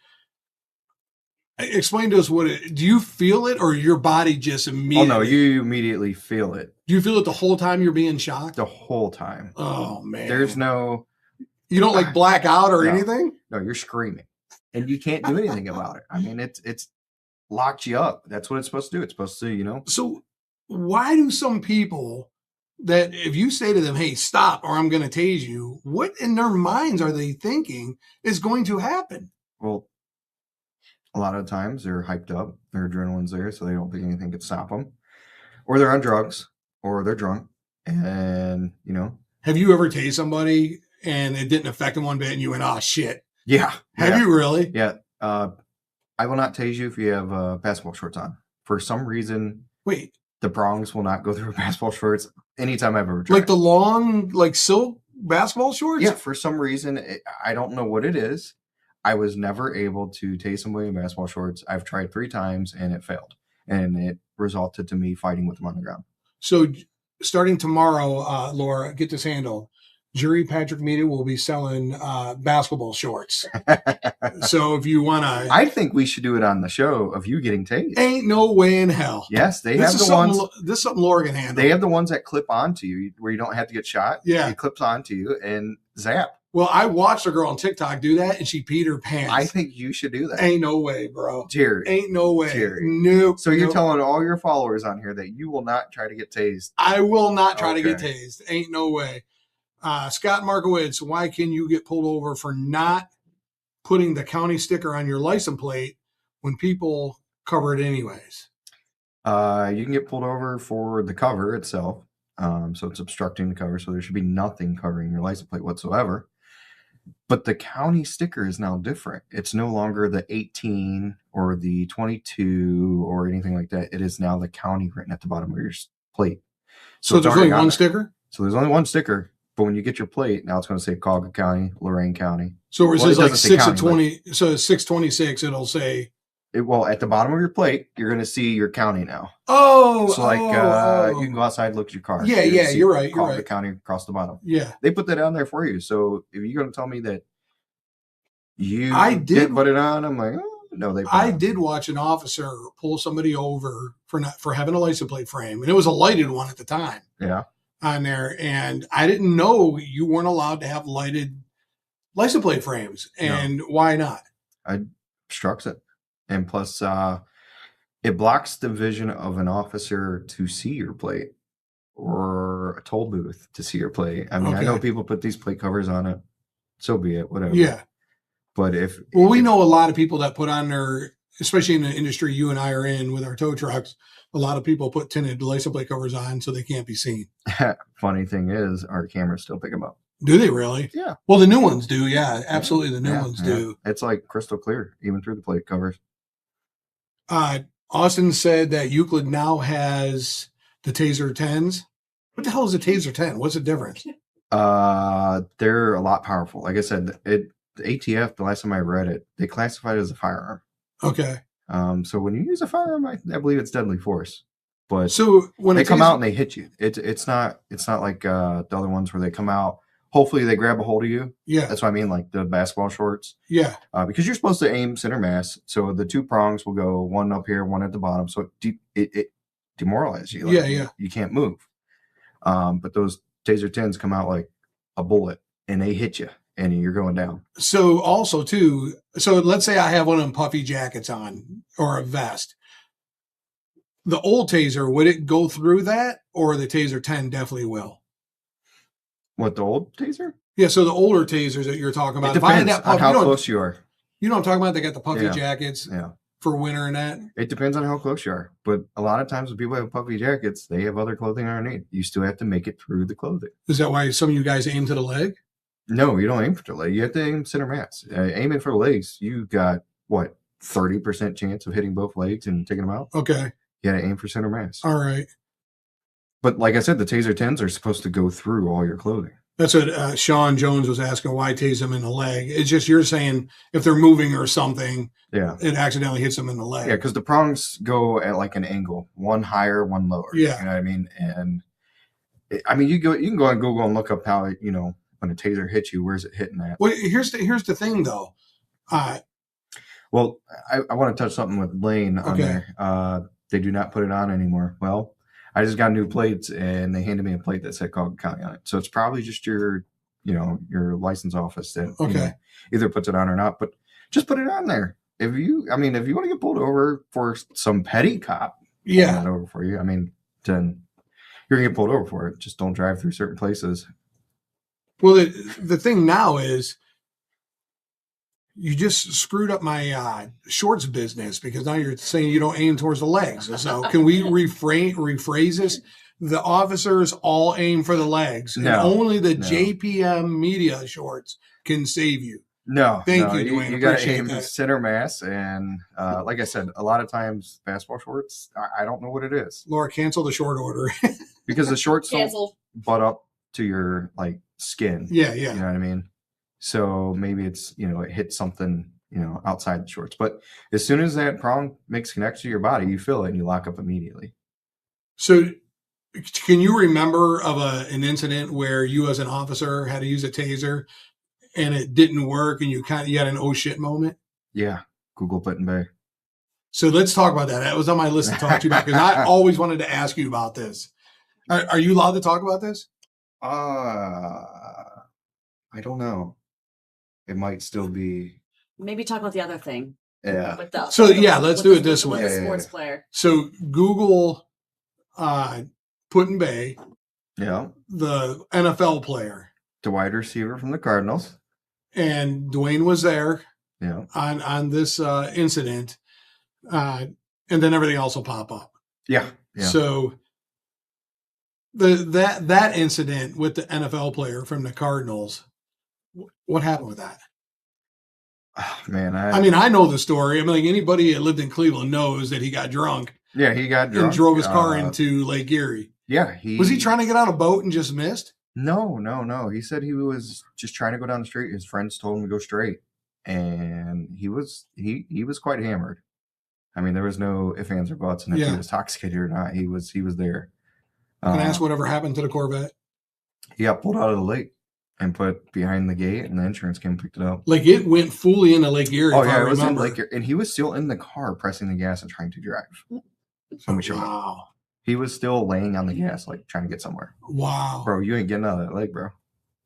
explain to us do you feel it or your body just immediately? Oh, no, you immediately feel it. Do you feel it the whole time you're being shocked? The whole time. Oh, man. There's no... You don't like black out or anything? No, you're screaming. And you can't do anything about it. I mean, it's locked you up. That's what it's supposed to do. It's supposed to, So why do some people that if you say to them, hey, stop or I'm going to tase you, what in their minds are they thinking is going to happen? Well, a lot of times they're hyped up. Their adrenaline's there, so they don't think anything could stop them. Or they're on drugs, or they're drunk. And, Have you ever tased somebody and it didn't affect them one bit and you went, oh, shit? Yeah. Have you really? Yeah. I will not tase you if you have basketball shorts on. For some reason, the prongs will not go through basketball shorts anytime I've ever tried. Like the long, like silk basketball shorts? Yeah, for some reason, I don't know what it is. I was never able to tase somebody in basketball shorts. I've tried 3 times and it failed. And it resulted to me fighting with them on the ground. So starting tomorrow, Laura, get this handled. Jury Patrick Media will be selling basketball shorts. So if you want to... I think we should do it on the show of you getting tased. Ain't no way in hell. Yes, they have the ones... This is something Laura can handle. They have the ones that clip onto you where you don't have to get shot. Yeah. It clips onto you and zap. Well, I watched a girl on TikTok do that and she peed her pants. I think you should do that. Ain't no way, bro. Jerry. Ain't no way. Jerry. Nope. So you're telling all your followers on here that you will not try to get tased? I will not try to get tased. Ain't no way. Scott Markowitz, why can you get pulled over for not putting the county sticker on your license plate when people cover it anyways? You can get pulled over for the cover itself. So it's obstructing the cover. So there should be nothing covering your license plate whatsoever. But the county sticker is now different. It's no longer the 18 or the 22 or anything like that. It is now the county written at the bottom of your plate. So there's only one sticker? So there's only one sticker. But when you get your plate, now it's going to say Colga County, Lorain County. So it says like 6 of 20. So it's 626. It'll say. Well, at the bottom of your plate, you're going to see your county now. Oh. So you can go outside and look at your car. Yeah, you're right. You're right. Colga County across the bottom. Yeah. They put that on there for you. So if you're going to tell me that you did put it on, I'm like, oh, no, they. I did watch an officer pull somebody over for having a license plate frame, and it was a lighted one at the time. Yeah. On there, and I didn't know you weren't allowed to have lighted license plate frames, and why not? It obstructs it, and plus, it blocks the vision of an officer to see your plate or a toll booth to see your plate. I mean, I know people put these plate covers on it, so be it, whatever. Yeah, but we know a lot of people that put on their, especially in the industry you and I are in with our tow trucks. A lot of people put tinted license plate covers on so they can't be seen. Funny thing is, our cameras still pick them up. Do they really? Yeah. Well, the new ones do. Yeah, absolutely. The new ones do. It's like crystal clear, even through the plate covers. Austin said that Euclid now has the Taser 10s. What the hell is a Taser 10? What's the difference? They're a lot powerful. Like I said, the ATF, the last time I read it, they classified it as a firearm. Okay. So when you use a firearm, I believe it's deadly force. But so when they come out and they hit you. It's not like the other ones where they come out. Hopefully they grab a hold of you. Yeah. That's what I mean, like the basketball shorts. Yeah. Because you're supposed to aim center mass. So the two prongs will go one up here, one at the bottom. So it demoralizes you. Like, yeah. You can't move. But those Taser 10s come out like a bullet and they hit you and you're going down. So also too, so let's say I have one of them puffy jackets on or a vest. The old Taser, would it go through that, or the Taser 10 definitely will? What, the old Taser? Yeah, so the older Tasers that you're talking about. It depends on how close you are. You know what I'm talking about? They got the puffy jackets for winter and that. It depends on how close you are. But a lot of times when people have puffy jackets, they have other clothing underneath. You still have to make it through the clothing. Is that why some of you guys aim to the leg? No, you don't aim for the leg. You have to aim center mass. Aiming for the legs, you got, 30% chance of hitting both legs and taking them out? Okay. You got to aim for center mass. All right. But like I said, the Taser 10s are supposed to go through all your clothing. That's what Sean Jones was asking, why tase them in the leg. It's just you're saying if they're moving or something, it accidentally hits them in the leg. Yeah, because the prongs go at like an angle, one higher, one lower. Yeah. You know what I mean? And you can go on Google and look up how, when a Taser hits you, where's it hitting at? Well, here's the thing, though. Well, I want to touch something with Lane on there. They do not put it on anymore. Well, I just got new plates, and they handed me a plate that said Colgan County on it. So it's probably just your license office that either puts it on or not. But just put it on there. If you want to get pulled over for some petty cop, that over for you. Then you're gonna get pulled over for it. Just don't drive through certain places. Well, the thing now is, you just screwed up my shorts business, because now you're saying you don't aim towards the legs. So can we rephrase this? The officers all aim for the legs, and only the JPM media shorts can save you. No, thank you, Dwayne. You got to aim center mass, and like I said, a lot of times basketball shorts, I don't know what it is. Laura, cancel the short order because the shorts don't butt up to your skin. Yeah. You know what I mean? So maybe it's, it hits something, outside the shorts. But as soon as that prong makes connection to your body, you feel it and you lock up immediately. So can you remember of an incident where you as an officer had to use a Taser and it didn't work and you had an oh shit moment? Yeah. Google Put-in-Bay. So let's talk about that. That was on my list to talk to you about, because I always wanted to ask you about this. Are you allowed to talk about this? I don't know. It might still be. Maybe talk about the other thing. Yeah. Let's do it this way. The sports player. So Google Put-in-Bay. Yeah. The NFL player. The wide receiver from the Cardinals. And Dwayne was there. Yeah. On this incident. And then everything else will pop up. Yeah. So that incident with the NFL player from the Cardinals, what happened with that? Oh, man, I know the story. Anybody that lived in Cleveland knows that he got drunk. Yeah, he got drunk and drove his car into Lake Erie. Yeah, was he trying to get on a boat and just missed? No. He said he was just trying to go down the street. His friends told him to go straight, and he was quite hammered. There was no ifs, ands, or buts, and if he was intoxicated or not, he was there. Can I ask whatever happened to the Corvette? He got pulled out of the lake and put behind the gate, and the insurance came and picked it up. It went fully into Lake Erie. Oh, yeah, it was in Lake Erie. And he was still in the car pressing the gas and trying to drive. Wow. He was still laying on the gas, trying to get somewhere. Wow. Bro, you ain't getting out of that lake, bro.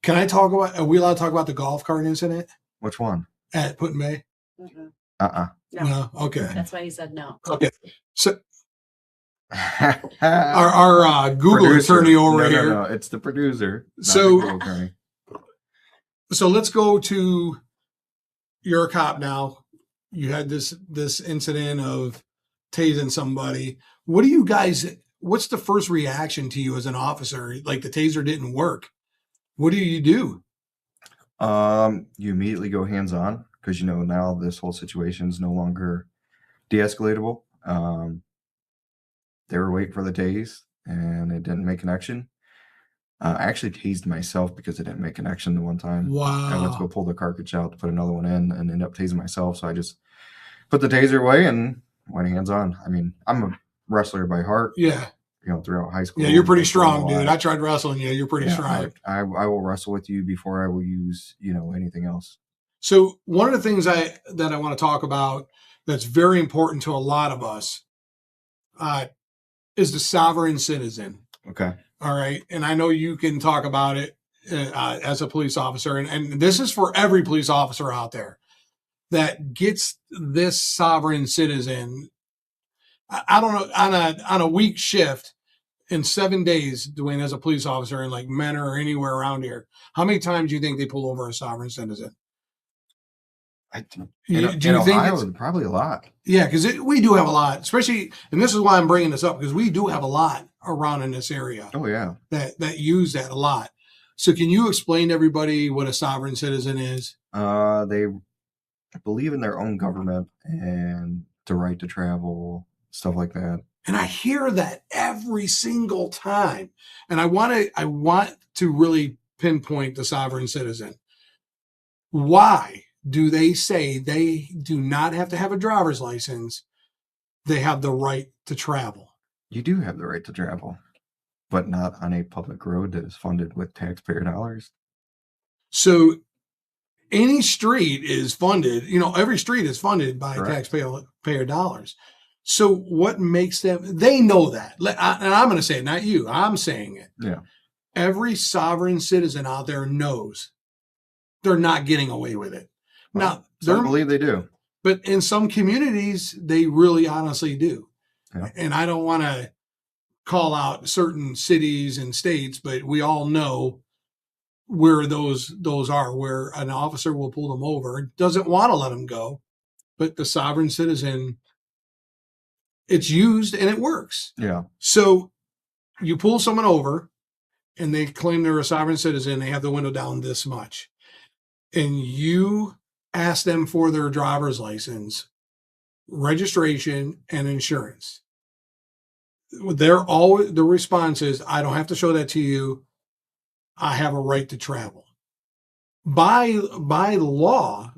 Can I talk about, are we allowed to talk about the golf cart incident? Which one? At Put-in-Bay? No. Okay. That's why he said no. Okay. So our Google producer. Attorney over here. No, it's the producer. So let's go to, you're a cop now. You had this incident of tasing somebody. What's the first reaction to you as an officer? The taser didn't work. What do you do? You immediately go hands-on, because now this whole situation is no longer de-escalatable. They were waiting for the tase, and it didn't make connection. I actually tased myself because I didn't make connection the one time. I went to go Wow. pull the cartridge out to put another one in and ended up tasing myself. So I just put the taser away and went hands on. I mean, I'm a wrestler by heart, Yeah. throughout high school. Yeah, you're pretty I trained a strong, dude. lot. I tried wrestling. Yeah, you're pretty Yeah, strong. I will wrestle with you before I will use, anything else. So one of the things that I want to talk about that's very important to a lot of us is the sovereign citizen. Okay. All right. And I know you can talk about it as a police officer. And this is for every police officer out there that gets this sovereign citizen. I don't know, on a week shift in 7 days, Dwayne, as a police officer in like Menor or anywhere around here, how many times do you think they pull over a sovereign citizen? In Do you think Ohio, probably a lot. Yeah, because we do have a lot, especially, and this is why I'm bringing this up, because we do have a lot around in this area Oh yeah. that use that a lot. So can you explain to everybody what a sovereign citizen is? They believe in their own government and the right to travel, stuff like that. And I hear that every single time. And I want to really pinpoint the sovereign citizen. Why do they say they do not have to have a driver's license? They have the right to travel. You do have the right to travel, but not on a public road that is funded with taxpayer dollars. So any street is funded, every street is funded by Correct. taxpayer dollars. So what makes them, they know that. And I'm going to say it, not you, I'm saying it. Yeah. Every sovereign citizen out there knows they're not getting away with it. Well, Now, some believe they do. But in some communities, they really honestly do. Yeah. And I don't want to call out certain cities and states, but we all know where those are, where an officer will pull them over, doesn't want to let them go, but the sovereign citizen, it's used and it works. Yeah. So you pull someone over and they claim they're a sovereign citizen, they have the window down this much, and you ask them for their driver's license, registration, and insurance. The response is, I don't have to show that to you. I have a right to travel. By law,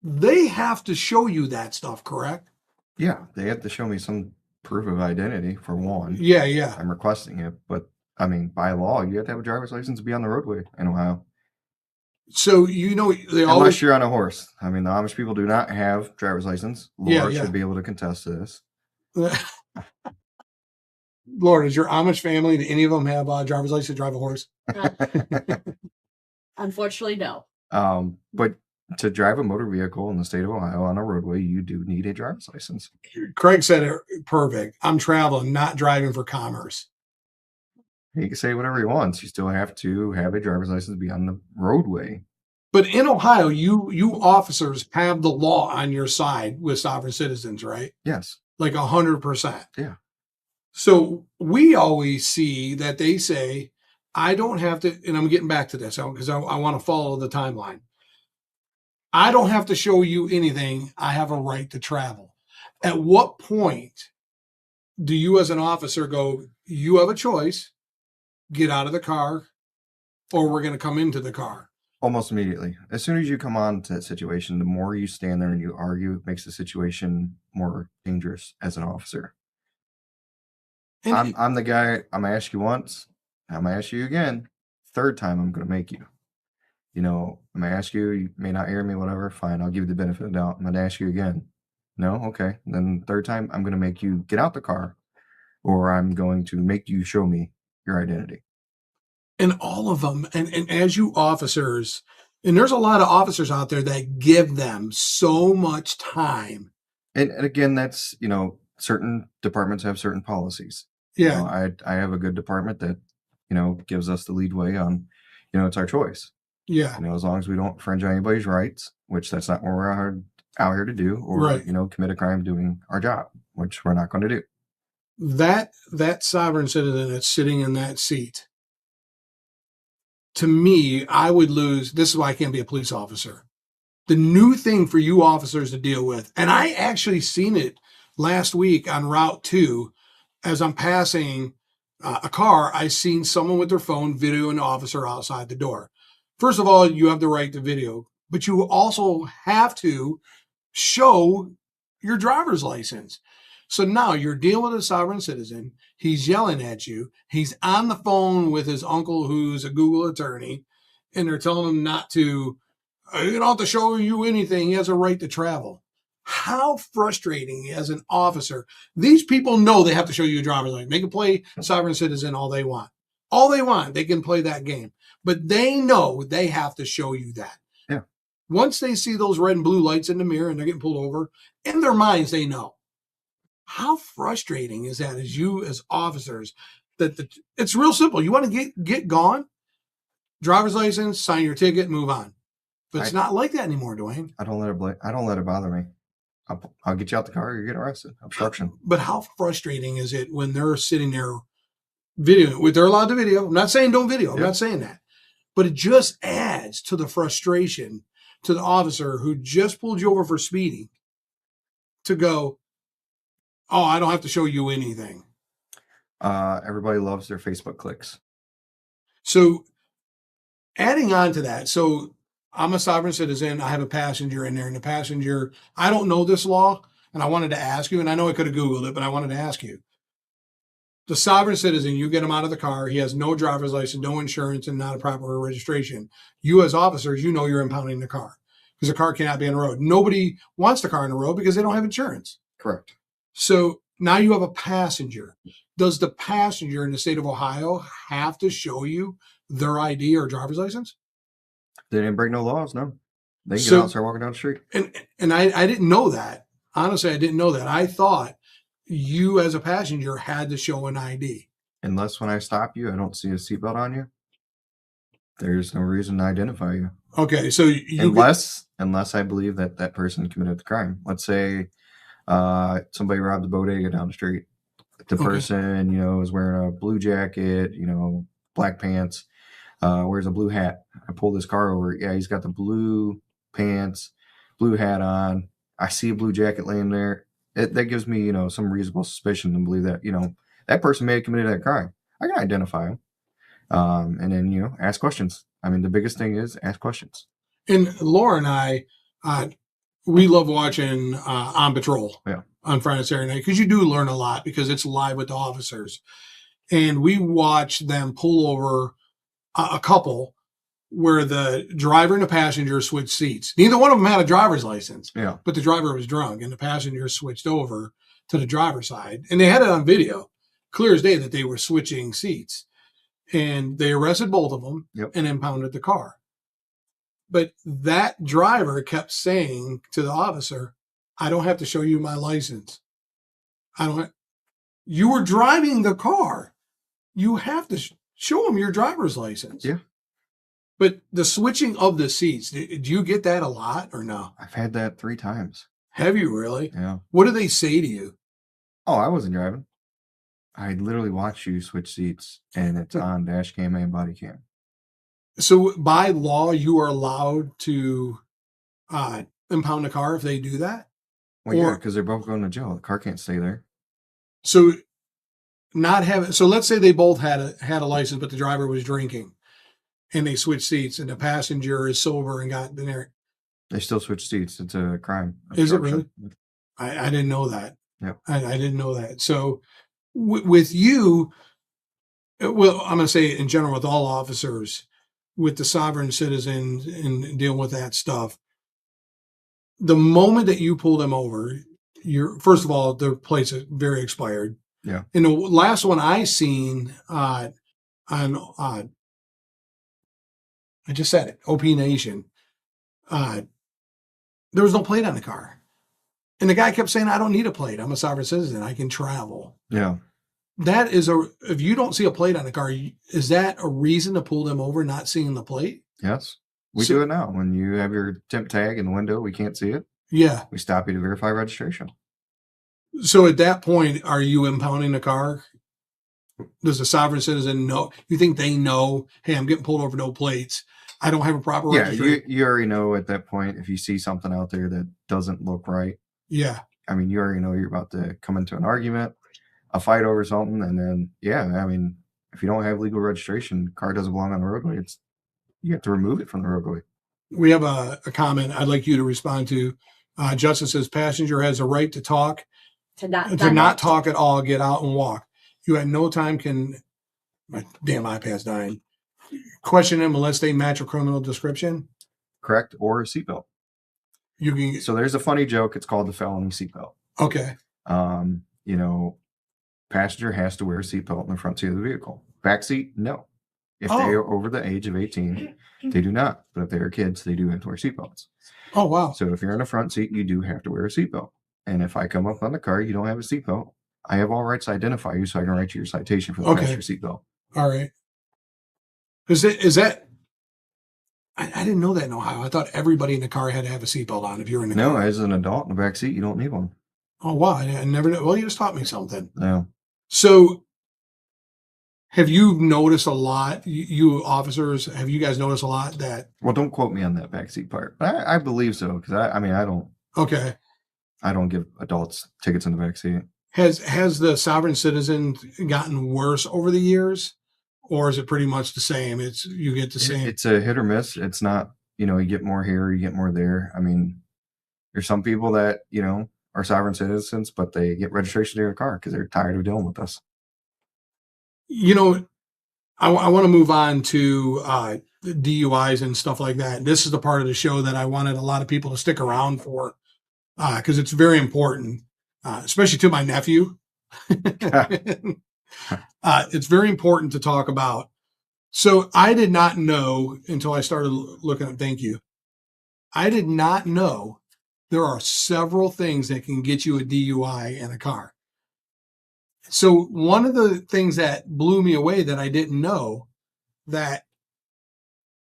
they have to show you that stuff, correct? Yeah, they have to show me some proof of identity for one. Yeah. I'm requesting it, but I mean, by law, you have to have a driver's license to be on the roadway in Ohio. So they Unless always you're on a horse. I mean, the Amish people do not have driver's license. Laura should be able to contest to this. Lord, is your Amish family? Do any of them have a driver's license to drive a horse? Unfortunately, no. But to drive a motor vehicle in the state of Ohio on a roadway, you do need a driver's license. Craig said it perfect. I'm traveling, not driving for commerce. He can say whatever he wants. You still have to have a driver's license to be on the roadway. But in Ohio, you officers have the law on your side with sovereign citizens, right? Yes. Like 100%. Yeah. So we always see that they say, I don't have to, and I'm getting back to this because I want to follow the timeline. I don't have to show you anything. I have a right to travel. At what point do you as an officer go, you have a choice, get out of the car, or we're going to come into the car? Almost immediately. As soon as you come on to that situation, the more you stand there and you argue, it makes the situation more dangerous as an officer. I'm the guy, I'm going to ask you once, I'm going to ask you again. Third time, I'm going to make you. I'm going to ask you, you may not hear me, whatever, fine, I'll give you the benefit of the doubt. I'm going to ask you again. No? Okay. Then third time, I'm going to make you get out the car, or I'm going to make you show me your identity. And all of them, and as you officers, and there's a lot of officers out there that give them so much time. And again, that's, certain departments have certain policies. Yeah. I have a good department that, gives us the lead way on, it's our choice. Yeah. As long as we don't infringe on anybody's rights, which that's not what we're out here to do, or, right. Commit a crime doing our job, which we're not going to do. That sovereign citizen that's sitting in that seat, to me, I would lose. This is why I can't be a police officer. The new thing for you officers to deal with, and I actually seen it last week on Route 2 as I'm passing a car, I seen someone with their phone videoing an officer outside the door. First of all, you have the right to video, but you also have to show your driver's license. So now you're dealing with a sovereign citizen. He's yelling at you. He's on the phone with his uncle, who's a Google attorney, and they're telling him not to, you don't have to show you anything. He has a right to travel. How frustrating as an officer. These people know they have to show you a driver's license. They can play sovereign citizen all they want. All they want. They can play that game. But they know they have to show you that. Yeah. Once they see those red and blue lights in the mirror and they're getting pulled over, in their minds, they know. How frustrating is that as you, as officers, it's real simple. You want to get gone, driver's license, sign your ticket, move on. But it's not like that anymore, Dwayne. I don't let it bother me. I'll get you out the car. You get arrested. Obstruction. But how frustrating is it when they're sitting there videoing? They're allowed to video. I'm not saying don't video. I'm not saying that. But it just adds to the frustration to the officer who just pulled you over for speeding to go, oh, I don't have to show you anything. Everybody loves their Facebook clicks. So adding on to that, so I'm a sovereign citizen. I have a passenger in there, and the passenger, I don't know this law, and I wanted to ask you, and I know I could have Googled it, but I wanted to ask you. The sovereign citizen, you get him out of the car. He has no driver's license, no insurance, and not a proper registration. You as officers, you know you're impounding the car because the car cannot be on the road. Nobody wants the car on the road because they don't have insurance. Correct. So now you have a passenger. Does the passenger in the state of Ohio have to show you their ID or driver's license? They didn't break no laws, no. They can get out and start walking down the street. And I didn't know that. Honestly, I didn't know that. I thought you as a passenger had to show an ID. Unless when I stop you, I don't see a seatbelt on you. There's no reason to identify you. Okay, so unless I believe that person committed the crime. Let's say somebody robbed the bodega down the street. The person, is wearing a blue jacket, black pants, wears a blue hat. I pull this car over. Yeah, he's got the blue pants, blue hat on. I see a blue jacket laying there. That gives me, some reasonable suspicion to believe that, that person may have committed that crime. I can identify him. And then, ask questions. I mean, the biggest thing is ask questions. And Laura and I, we love watching On Patrol on Friday and Saturday night because you do learn a lot because it's live with the officers. And we watch them pull over a couple where the driver and the passenger switched seats. Neither one of them had a driver's license, but the driver was drunk and the passenger switched over to the driver's side. And they had it on video, clear as day, that they were switching seats. And they arrested both of them and impounded the car. But that driver kept saying to the officer, I don't have to show you my license. You were driving the car. You have to show him your driver's license. Yeah. But the switching of the seats, do you get that a lot or no? I've had that 3 times. Have you really? Yeah. What do they say to you? Oh, I wasn't driving. I literally watched you switch seats, and it's on dash cam and body cam. So by law, you are allowed to impound a car if they do that? Well, yeah, because they're both going to jail. The car can't stay there. So let's say they both had a license, but the driver was drinking, and they switched seats, and the passenger is sober and got in there. They still switch seats. It's a crime. Is it really? I didn't know that. Yeah, I didn't know that. So with you, well, I'm going to say in general with all officers, with the sovereign citizens and dealing with that stuff, the moment that you pull them over, first of all, their plates are very expired. Yeah. And the last one I seen on I just said it, OP Nation, there was no plate on the car. And the guy kept saying, I don't need a plate. I'm a sovereign citizen. I can travel. Yeah. That is if you don't see a plate on the car, is that a reason to pull them over, not seeing the plate? Yes. We do it now. When you have your temp tag in the window, we can't see it. Yeah. We stop you to verify registration. So at that point, are you impounding the car? Does the sovereign citizen know? You think they know, hey, I'm getting pulled over, no plates. I don't have a proper registration. You already know at that point if you see something out there that doesn't look right. Yeah. I mean, you already know you're about to come into an argument. a fight over something, and then I mean, if you don't have legal registration, car doesn't belong on the roadway. You have to remove it from the roadway. We have a comment I'd like you to respond to. Justice says passenger has a right to talk, To not to not talk at all, get out and walk. You at no time can, my damn iPad's dying, question them unless they match a criminal description. Correct, or a seatbelt. You can. So there's a funny joke. It's called the felony seatbelt. Okay. You know, passenger has to wear a seatbelt in the front seat of the vehicle. Back seat, no. If they are over the age of 18, they do not. But if they are kids, they do have to wear seatbelts. Oh, wow. So if you're in the front seat, you do have to wear a seatbelt. And if I come up on the car, you don't have a seatbelt, I have all rights to identify you so I can write you your citation for the passenger seatbelt. All right. Is that, I didn't know that in Ohio. I thought everybody in the car had to have a seatbelt on if you were in the car. No, as an adult in the back seat, you don't need one. Oh, wow. I never knew. Well, you just taught me something. No. So have you noticed a lot, you officers, have you guys noticed a lot that? Well, don't quote me on that backseat part. But I believe so, because I don't. Okay. I don't give adults tickets in the backseat. Has the sovereign citizen gotten worse over the years, or is it pretty much the same? You get the same. It's a hit or miss. It's not, you get more here, you get more there. I mean, there's some people that, are sovereign citizens, but they get registration to their car because they're tired of dealing with us. I want to move on to DUIs and stuff like that. This is the part of the show that I wanted a lot of people to stick around for because it's very important, especially to my nephew. It's very important to talk about. So I did not know until I started looking at, thank you. I did not know there are several things that can get you a DUI in a car. So one of the things that blew me away that I didn't know, that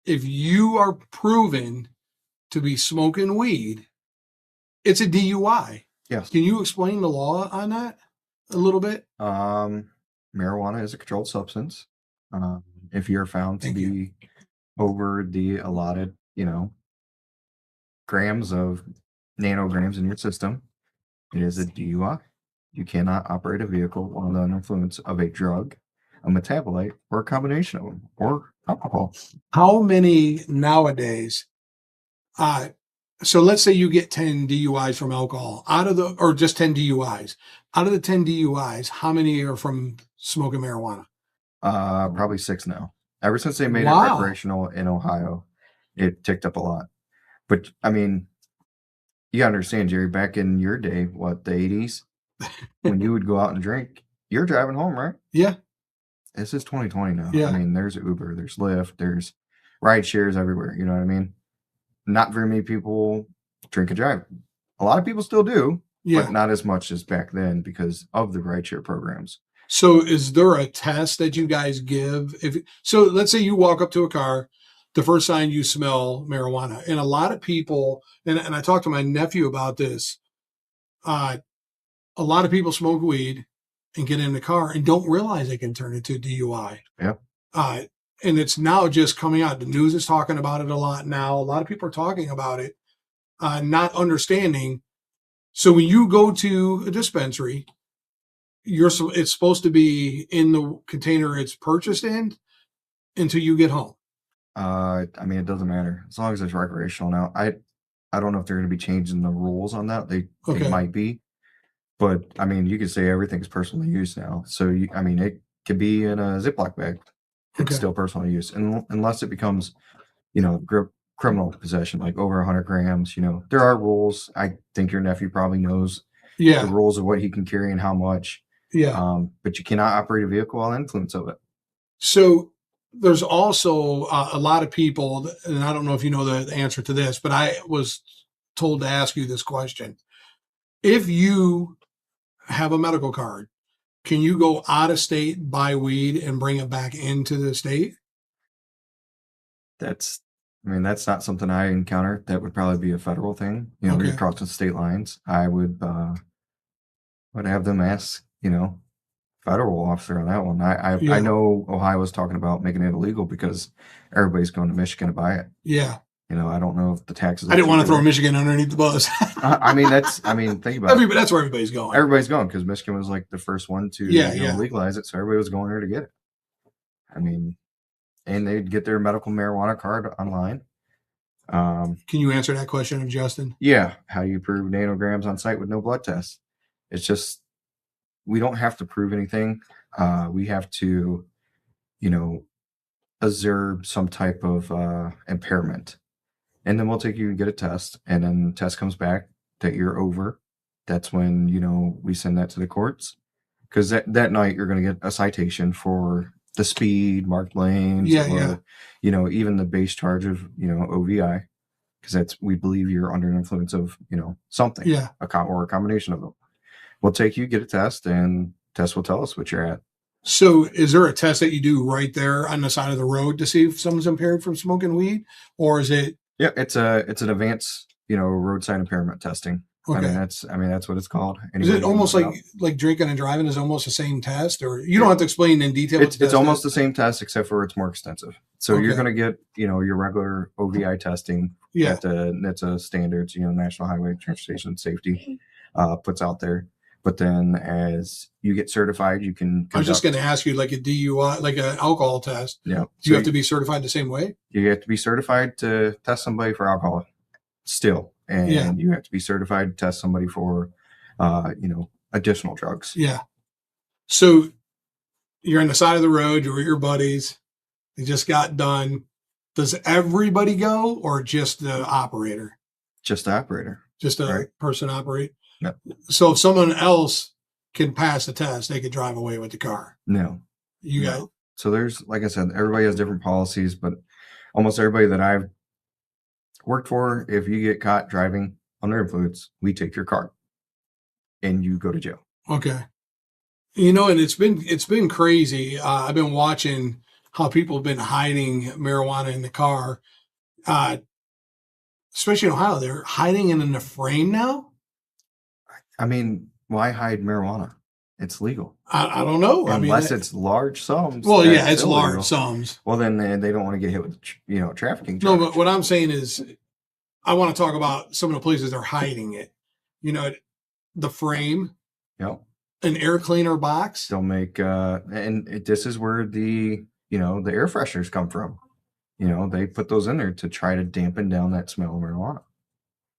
if you are proven to be smoking weed, it's a DUI. Yes. Can you explain the law on that a little bit? Marijuana is a controlled substance. If you're found to be over the allotted, grams of nanograms in your system, it is a DUI. You cannot operate a vehicle under the influence of a drug, a metabolite, or a combination of them, or alcohol. How many nowadays? So let's say you get 10 DUIs from alcohol or just 10 DUIs. Out of the 10 DUIs, how many are from smoking marijuana? Probably 6 now. Ever since they made it recreational in Ohio, it ticked up a lot. But I mean, you gotta understand, Jerry, back in your day, the 80s, when you would go out and drink, you're driving home, right? Yeah. This is 2020 now. Yeah. I mean, there's Uber, there's Lyft, there's ride shares everywhere. You know what I mean? Not very many people drink and drive. A lot of people still do, but not as much as back then because of the ride share programs. So is there a test that you guys give? So let's say you walk up to a car, the first sign you smell marijuana. And a lot of people, and I talked to my nephew about this, a lot of people smoke weed and get in the car and don't realize they can turn into a DUI. Yeah. And it's now just coming out. The news is talking about it a lot now. A lot of people are talking about it, not understanding. So when you go to a dispensary, it's supposed to be in the container it's purchased in until you get home. I mean, it doesn't matter as long as it's recreational. Now, I don't know if they're going to be changing the rules on that. They might be, but I mean, you could say everything's personal use now. So it could be in a Ziploc bag. It's still personal use, unless it becomes, criminal possession, like over 100 grams. There are rules. I think your nephew probably knows the rules of what he can carry and how much. Yeah. But you cannot operate a vehicle while influence of it. So there's also a lot of people, and I don't know if you know the answer to this, but I was told to ask you this question. If you have a medical card, can you go out of state, buy weed, and bring it back into the state? That's not something I encounter. That would probably be a federal thing. You're crossing state lines. I would have them ask, federal officer on that one. I know Ohio was talking about making it illegal because everybody's going to Michigan to buy it. Yeah. I don't know if the taxes. I didn't want to throw Michigan underneath the bus. Think about it. That's where everybody's going. Everybody's going because Michigan was like the first one to legalize it, so everybody was going there to get it. And they'd get their medical marijuana card online. Can you answer that question of Justin? Yeah. How do you prove nanograms on site with no blood test? It's just, we don't have to prove anything. We have to, observe some type of impairment. And then we'll take you and get a test. And then the test comes back that you're over. That's when, we send that to the courts. Because that night you're going to get a citation for the speed, marked lanes, even the base charge of, OVI. Because we believe you're under an influence of, something. Yeah. Or a combination of them. We'll take you, get a test, and test will tell us what you're at. So is there a test that you do right there on the side of the road to see if someone's impaired from smoking weed? Or is it? Yeah, it's an advanced, roadside impairment testing. Okay. That's what it's called. Is it almost like drinking and driving is almost the same test, or you don't have to explain in detail? It's almost the same test, except for it's more extensive. So you're going to get, your regular OVI testing. Yeah. That's a standards, National Highway Transportation Safety puts out there. But then as you get certified, you can. I was just going to ask you, like a DUI, like an alcohol test. Yeah. Do you have to be certified the same way? You have to be certified to test somebody for alcohol still. And you have to be certified to test somebody for, additional drugs. Yeah. So you're on the side of the road. You're with your buddies. You just got done. Does everybody go or just the operator? Just the operator. Just a person operate? No. So if someone else can pass the test, they could drive away with the car. No. You got. So there's, like I said, everybody has different policies, but almost everybody that I've worked for, if you get caught driving under influence, we take your car and you go to jail. Okay. And it's been crazy. I've been watching how people have been hiding marijuana in the car, especially in Ohio. They're hiding it in the frame now. Why hide marijuana? It's legal. I don't know. Unless it's large sums. Well, yeah, it's large sums. Well, then they don't want to get hit with, trafficking charge. No, but what I'm saying is I want to talk about some of the places they're hiding it. The frame. Yep. An air cleaner box. They'll make, and this is where the air fresheners come from. They put those in there to try to dampen down that smell of marijuana.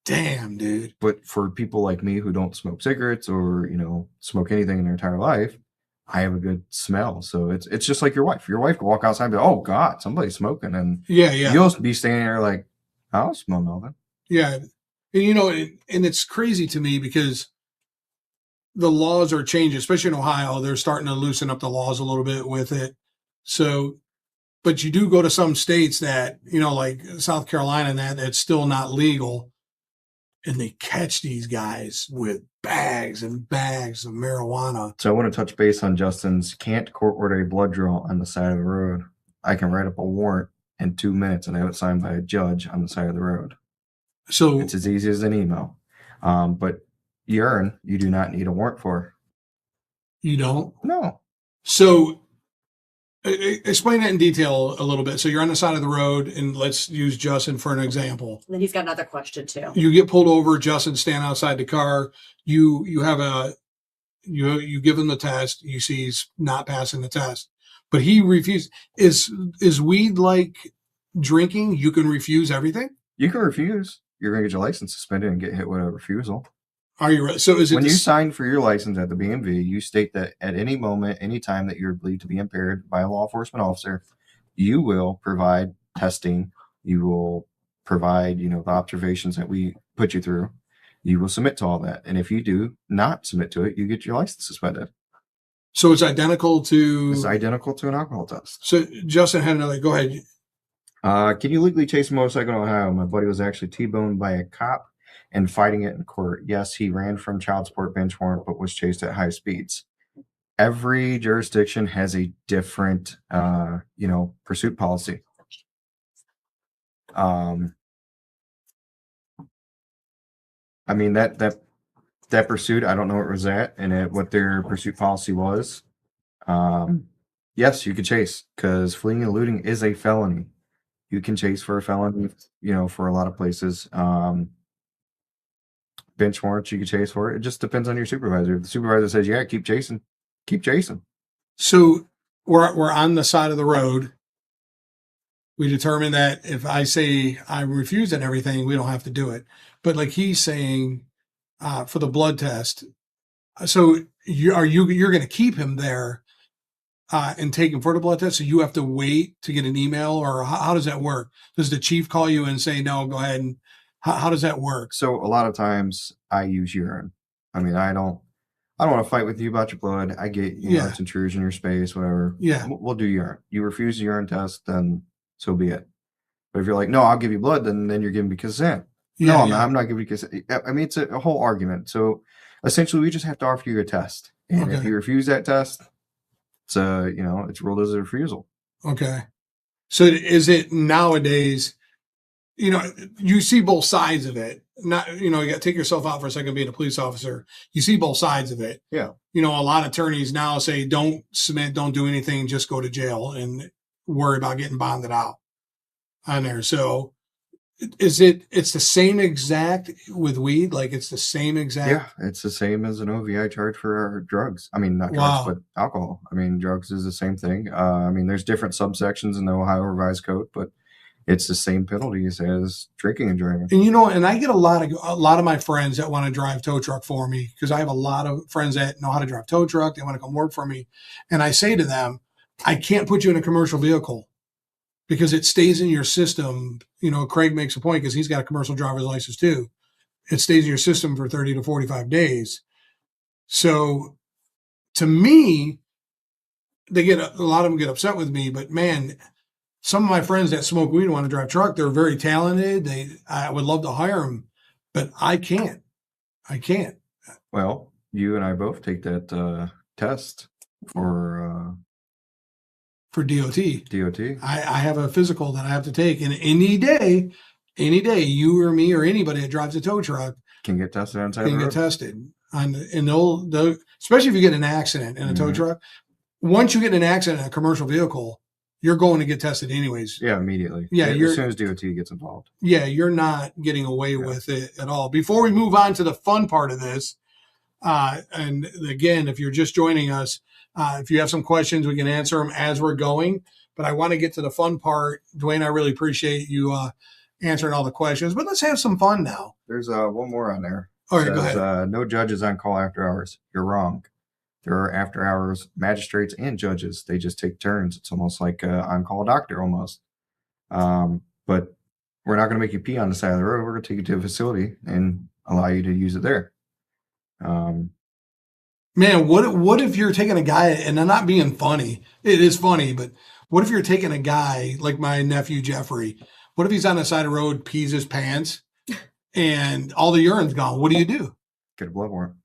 Damn, dude. But for people like me who don't smoke cigarettes or, smoke anything in their entire life, I have a good smell. So it's just like your wife. Your wife can walk outside and be like, oh, God, somebody's smoking. And you'll be standing there like, I don't smell nothing. Yeah. And, and it's crazy to me because the laws are changing, especially in Ohio. They're starting to loosen up the laws a little bit with it. So, but you do go to some states that, like South Carolina and that's still not legal. And they catch these guys with bags and bags of marijuana. So I want to touch base on Justin's can't court order a blood draw on the side of the road. I can write up a warrant in 2 minutes and have it signed by a judge on the side of the road. So it's as easy as an email. But urine, you do not need a warrant for. You don't? No. So explain that in detail a little bit. So you're on the side of the road, and let's use Justin for an example. And then he's got another question too. You get pulled over. Justin stand outside the car. You have you give him the test. You see he's not passing the test, but he refused. Is weed like drinking? You can refuse everything. You can refuse. You're going to get your license suspended and get hit with a refusal. Are you right? So is it when you sign for your license at the BMV, you state that at any moment, any time that you're believed to be impaired by a law enforcement officer, you will provide testing. You will provide, the observations that we put you through. You will submit to all that. And if you do not submit to it, you get your license suspended. So it's identical to... It's identical to an alcohol test. So Justin had another... Go ahead. Can you legally chase a motorcycle in Ohio? My buddy was actually T-boned by a cop and fighting it in court. Yes, he ran from child support bench warrant, but was chased at high speeds. Every jurisdiction has a different, pursuit policy. That pursuit, I don't know where it was at and what their pursuit policy was. Yes, you could chase because fleeing and eluding is a felony. You can chase for a felony, for a lot of places. Bench warrants you can chase for. It just depends on your supervisor. If the supervisor says, yeah, keep chasing, keep chasing. So we're on the side of the road. We determine that if I say I refuse and everything, we don't have to do it. But like he's saying, for the blood test, so you're going to keep him there and take him for the blood test. So you have to wait to get an email, or how does that work? Does the chief call you and say, no, go ahead? And how does that work? So a lot of times I use urine. I mean, I don't want to fight with you about your blood. I get, it's intrusion in your space, whatever. Yeah. We'll do urine. You refuse the urine test, then so be it. But if you're like, no, I'll give you blood, then you're giving me consent. Yeah, no, I'm not giving you consent. I mean, it's a whole argument. So essentially, we just have to offer you a test. And if you refuse that test, it's it's ruled as a refusal. Okay. So is it nowadays, you see both sides of it. Not, you got to take yourself out for a second being a police officer. You see both sides of it. Yeah. A lot of attorneys now say, don't submit, don't do anything, just go to jail and worry about getting bonded out on there. So it's the same exact with weed? Like it's the same exact? Yeah, it's the same as an OVI charge for drugs. I mean, not drugs, but alcohol. I mean, drugs is the same thing. I mean, there's different subsections in the Ohio Revised Code, but it's the same penalties as drinking and driving. And and I get a lot of my friends that want to drive tow truck for me, because I have a lot of friends that know how to drive tow truck. They want to come work for me. And I say to them, I can't put you in a commercial vehicle because it stays in your system. Craig makes a point because he's got a commercial driver's license too. It stays in your system for 30 to 45 days. So to me, a lot of them get upset with me, but man, some of my friends that smoke weed and want to drive truck, they're very talented. I would love to hire them, but I can't. Well, you and I both take that test for DOT. DOT. I have a physical that I have to take, and any day, you or me or anybody that drives a tow truck can get tested on the road. Get tested and they'll especially if you get in an accident in a tow truck. Once you get in an accident in a commercial vehicle, you're going to get tested anyways. Yeah, immediately. Yeah, as soon as DOT gets involved. Yeah, you're not getting away with it at all. Before we move on to the fun part of this, and again, if you're just joining us, if you have some questions, we can answer them as we're going. But I want to get to the fun part. Dwayne, I really appreciate you answering all the questions. But let's have some fun now. There's one more on there. All right, go ahead. No judges on call after hours. You're wrong. There are after hours magistrates and judges. They just take turns. It's almost like an on-call doctor almost. But we're not going to make you pee on the side of the road. We're going to take you to a facility and allow you to use it there. Man, what if you're taking a guy, and I'm not being funny. It is funny, but what if you're taking a guy like my nephew, Jeffrey? What if he's on the side of the road, pees his pants, and all the urine's gone? What do you do? Get a blood warrant.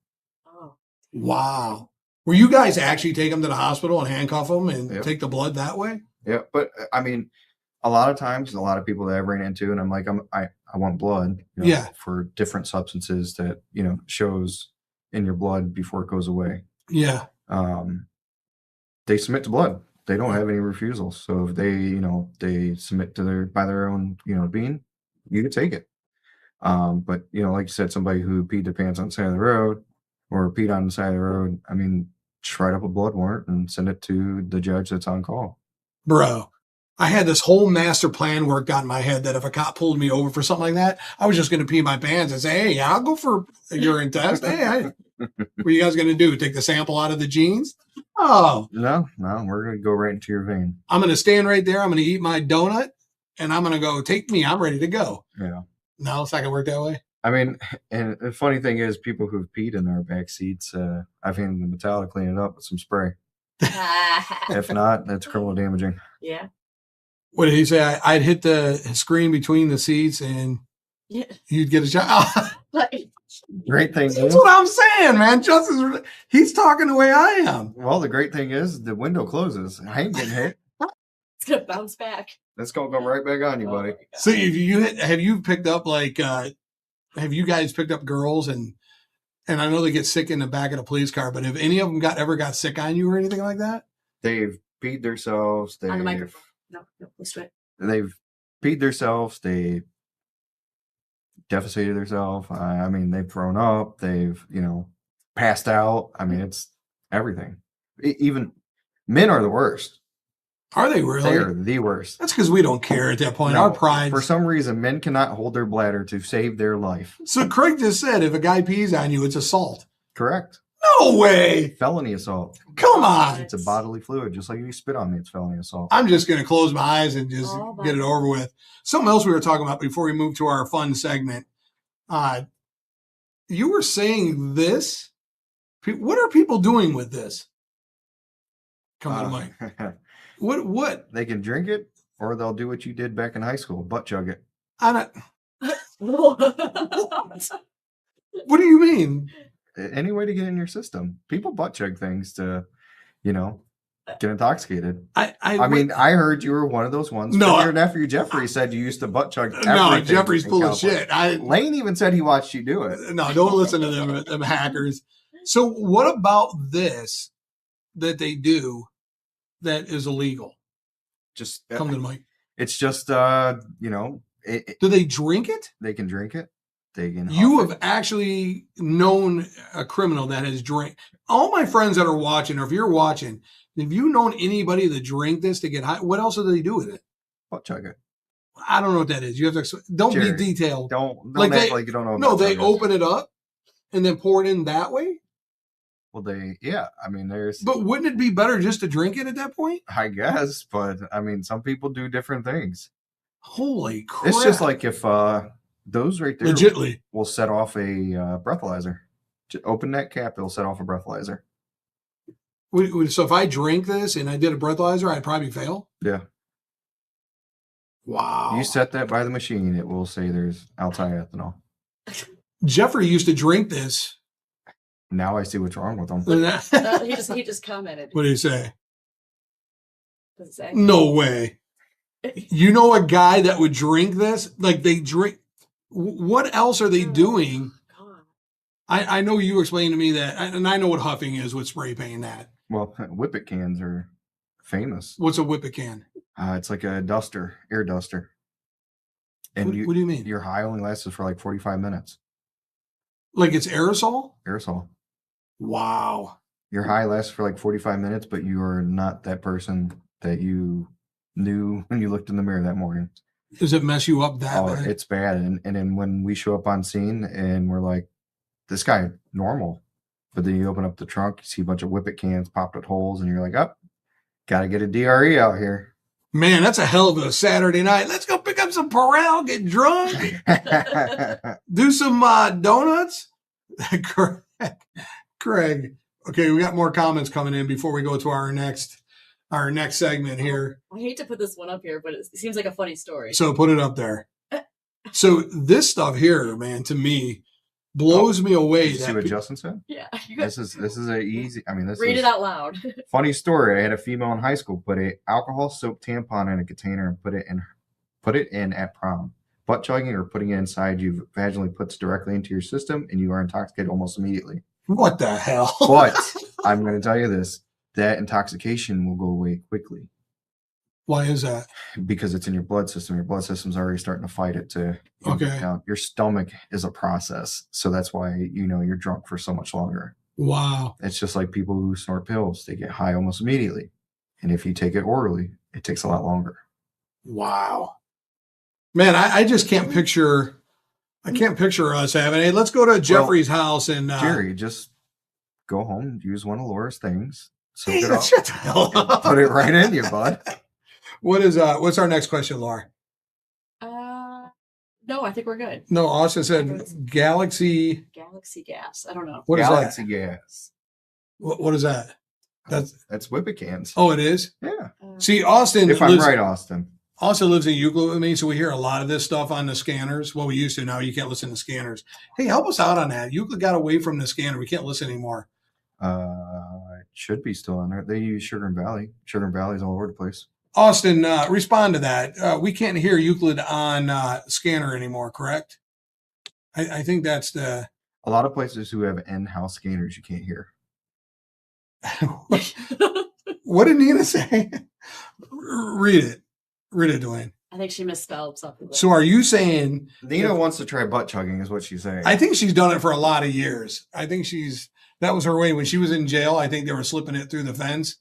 Oh. Wow. Will you guys actually take him to the hospital and handcuff him and take the blood that way? Yeah, but I mean, a lot of times, a lot of people that I've ran into, and I'm like, I want blood for different substances that, shows in your blood before it goes away. Yeah. They submit to blood. They don't have any refusals. So if they submit to by their own, being, you can take it. But like you said, somebody who peed their pants on the side of the road or peed on the side of the road, I mean, just write up a blood warrant and send it to the judge that's on call. Bro, I had this whole master plan worked out in my head that if a cop pulled me over for something like that, I was just going to pee my pants and say, hey, I'll go for a urine test. Hey, what are you guys going to do? Take the sample out of the jeans? Oh. No, we're going to go right into your vein. I'm going to stand right there. I'm going to eat my donut and I'm going to go, take me. I'm ready to go. Yeah. No, it's not going to work that way. I mean, and the funny thing is, people who've peed in our back seats, I've handed them a towel to clean it up with some spray. If not, that's criminal damaging. Yeah. What did he say? I'd hit the screen between the seats and you'd get a shot. Great thing That's what I'm saying, man. Justice, he's talking the way I am. Well, the great thing is the window closes. I ain't getting hit. It's going to bounce back. That's going to come right back on you, buddy. So have you picked up have you guys picked up girls and I know they get sick in the back of the police car, but have any of them ever got sick on you or anything like that? They've peed themselves. On the microphone. No, let's do it. They've peed themselves, they defecated themselves. I mean, they've thrown up, they've, passed out. I mean, it's everything. Even men are the worst. Are they They really? are the worst. That's because we don't care at that point. No, Our pride. for some reason, men cannot hold their bladder to save their life. So Craig just said if a guy pees on you, it's assault. Correct. No way. Felony assault. Come on. It's a bodily fluid. Just like if you spit on me, it's felony assault. I'm just going to close my eyes and just Oh, get it over with. Something else we were talking about before we move to our fun segment. You were saying this. What are people doing with this? Come on, Mike. What? They can drink it, or they'll do what you did back in high school, butt chug it. What do you mean? Any way to get in your system. People butt chug things to, get intoxicated. I mean, I heard you were one of those ones. No, your nephew Jeffrey said you used to butt chug everything. No, Jeffrey's full of shit. Lane even said he watched you do it. No, don't listen to them hackers. So what about this that they do that is illegal? Just come to the mic. It's just, do they drink it? They can drink it. They can. You have actually known a criminal that has drank. All my friends that are watching, or if you're watching, have you known anybody that drink this to get high? What else do they do with it? Butt chug it. I don't know what that is. You have to. Don't Jerry, be detailed. Don't act like you don't know. No, they open it up and then pour it in that way. Well, I mean, there's. But wouldn't it be better just to drink it at that point? I guess, but I mean, some people do different things. Holy crap! It's just like if those right there legitly will set off a breathalyzer. Just open that cap, it'll set off a breathalyzer. So if I drink this and I did a breathalyzer, I'd probably fail. Yeah. Wow. You set that by the machine, it will say there's alti-ethanol. Jeffrey used to drink this. Now I see what's wrong with him. He just commented. What did he say? Does it say? No way. You know a guy that would drink this? Like they drink. What else are they doing? God. I know you explained to me that, and I know what huffing is with spray painting that. Well, Whippet cans are famous. What's a Whippet can? It's like a duster, air duster. And what do you mean? Your high only lasts for like 45 minutes. Like it's aerosol? Aerosol. Wow. Your high lasts for like 45 minutes, but you are not that person that you knew when you looked in the mirror that morning. Does it mess you up that bad? It's bad. And then when we show up on scene and we're like, this guy normal. But then you open up the trunk, you see a bunch of Whippet cans popped with holes, and you're like, oh, got to get a DRE out here. Man, that's a hell of a Saturday night. Let's go pick up some Perel, get drunk, do some donuts. Craig. Okay, we got more comments coming in before we go to our next segment here. I hate to put this one up here, but it seems like a funny story. So put it up there. So this stuff here, man, to me, blows me away. Did you see what Justin said? Yeah. This is a easy. I mean, Read it out loud. Funny story. I had a female in high school put a alcohol soaked tampon in a container and put it in at prom. Butt chugging or putting it inside you vaginally puts directly into your system, and you are intoxicated almost immediately. What the hell? But I'm going to tell you this: that intoxication will go away quickly. Why is that? Because it's in your blood system. Your blood system's already starting to fight it to count. Your stomach is a process. So that's why, you're drunk for so much longer. Wow. It's just like people who snort pills. They get high almost immediately. And if you take it orally, it takes a lot longer. Wow. Man, I just can't picture us having it. Let's go to Jeffrey's house and Jerry, just go home, use one of Laura's things. Soak hey, it up. shut the hell up. Put it right in you, bud. What's our next question, Laura? No, I think we're good. No, Austin said Galaxy gas. I don't know. What Galaxy is that? gas. What is that? That's Whippet cans. Oh, it is? Yeah. See, Austin. If I'm right, Austin. Austin lives in Euclid with me, so we hear a lot of this stuff on the scanners. Well, we used to. Now you can't listen to scanners. Hey, help us out on that. Euclid got away from the scanner. We can't listen anymore. It should be still on there. They use Sugar and Valley. Sugar and Valley's all over the place. Austin, respond to that. We can't hear Euclid on scanner anymore, correct? I think that's the... A lot of places who have in-house scanners you can't hear. What did Nina say? Read it, Dwayne. I think she misspelled something. So are you saying Nina wants to try butt chugging, is what she's saying. I think she's done it for a lot of years. I think that was her way when she was in jail. I think they were slipping it through the fence,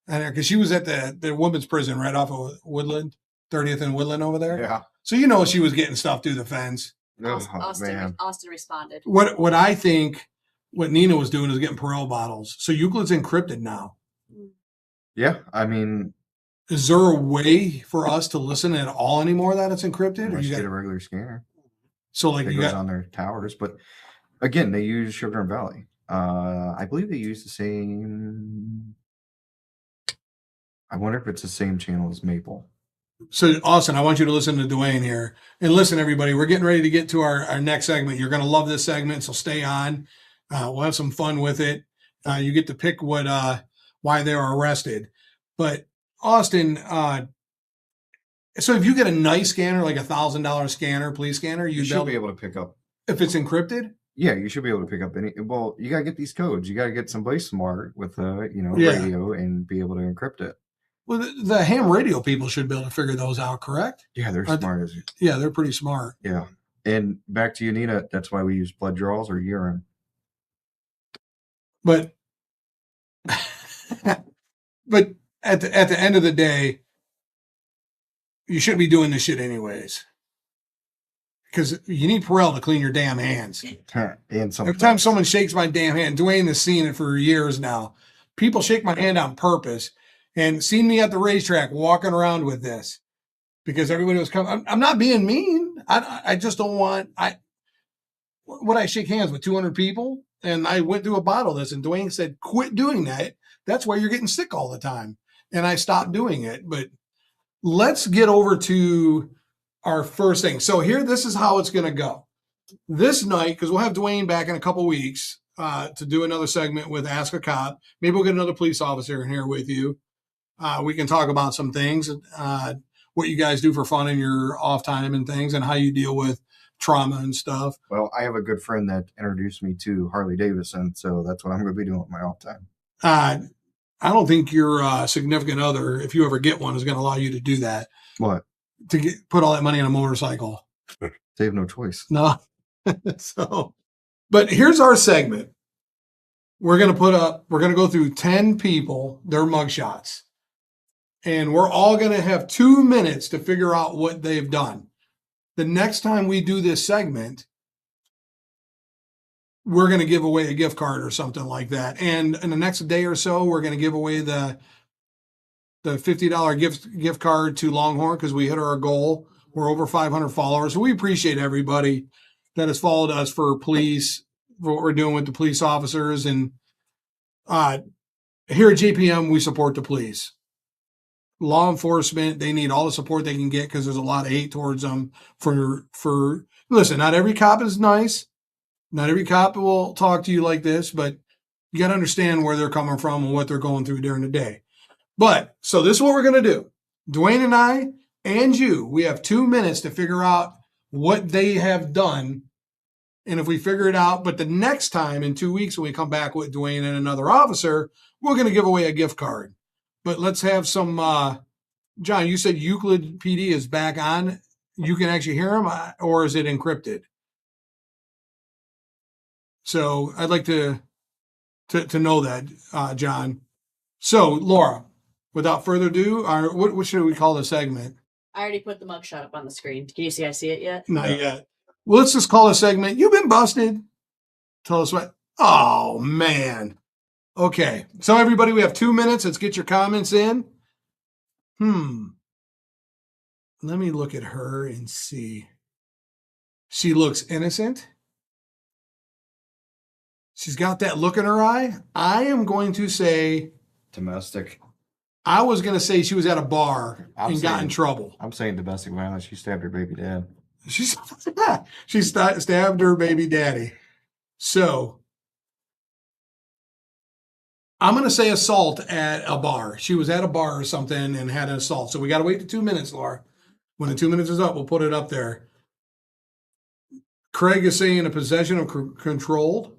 and because she was at the women's prison right off of Woodland, 30th and Woodland over there. Yeah. So you know she was getting stuff through the fence. Austin responded. What I think what Nina was doing is getting parole bottles. So Euclid's encrypted now. Yeah, I mean, Is there a way for us to listen at all anymore that it's encrypted? Or unless you you got, get a regular scanner. so like It you goes got on their towers, but again, they use Sugar and Valley. I believe they use the same. I wonder if it's the same channel as Maple. So, Austin, I want you to listen to Dwayne here. And listen, everybody, we're getting ready to get to our next segment. You're going to love this segment, so stay on. We'll have some fun with it. You get to pick why they were arrested. But, Austin, so if you get a nice scanner, like $1,000 scanner, police scanner, You should be able to pick up. if it's encrypted? Yeah, you should be able to pick up any. Well, you got to get these codes. You got to get somebody smart with a Yeah. radio and be able to encrypt it. Well, the ham radio people should be able to figure those out, correct? Yeah, they're Are smart as Yeah, they're pretty smart. yeah. And back to you, Nina. That's why we use blood draws or urine. But but at the end of the day, you shouldn't be doing this shit anyways. Because you need Perel to clean your damn hands. And some Every time someone shakes my damn hand, Dwayne has seen it for years now. People shake my hand on purpose and seen me at the racetrack walking around with this because everybody was coming. I'm not being mean. I just don't want. Would I shake hands with 200 people? And I went through a bottle of this, and Dwayne said, "Quit doing that. That's why you're getting sick all the time." And I stopped doing it. But let's get over to our first thing. So here, this is how it's going to go. This night, because we'll have Dwayne back in a couple weeks to do another segment with Ask a Cop. Maybe we'll get another police officer in here with you. We can talk about some things, what you guys do for fun in your off time and things, and how you deal with trauma and stuff. Well, I have a good friend that introduced me to Harley Davidson, so that's what I'm going to be doing with my off time. I don't think your significant other, if you ever get one, is going to allow you to do that. What? To put all that money on a motorcycle. They have no choice. No. So, but here's our segment. We're going to go through 10 people, their mugshots. And we're all going to have 2 minutes to figure out what they've done. The next time we do this segment, we're going to give away a gift card or something like that. And in the next day or so, we're going to give away the $50 gift card to Longhorn because we hit our goal. We're over 500 followers. So we appreciate everybody that has followed us for police, for what we're doing with the police officers. And here at JPM, we support the police. Law enforcement, they need all the support they can get because there's a lot of hate towards them listen, not every cop is nice. Not every cop will talk to you like this, but you got to understand where they're coming from and what they're going through during the day. But so this is what we're going to do. Dwayne and I and you, we have 2 minutes to figure out what they have done. And if we figure it out, but the next time in 2 weeks, when we come back with Dwayne and another officer, we're going to give away a gift card. But let's have some, John, you said Euclid PD is back on. You can actually hear him, or is it encrypted? So I'd like to know that, John. So, Laura, without further ado, what should we call the segment? I already put the mugshot up on the screen. Can you see I see it yet? Not yet. Well, let's just call the segment, You've Been Busted. Tell us what. Oh, man. Okay. So, everybody, we have 2 minutes. Let's get your comments in. Let me look at her and see. She looks innocent. She's got that look in her eye. I am going to say Domestic. I was going to say she was at a bar and got in trouble. I'm saying domestic violence. She stabbed her baby dad. She stabbed her baby daddy. So I'm going to say assault at a bar. She was at a bar or something and had an assault. So we got to wait the 2 minutes, Laura. When the 2 minutes is up, we'll put it up there. Craig is saying a possession of controlled.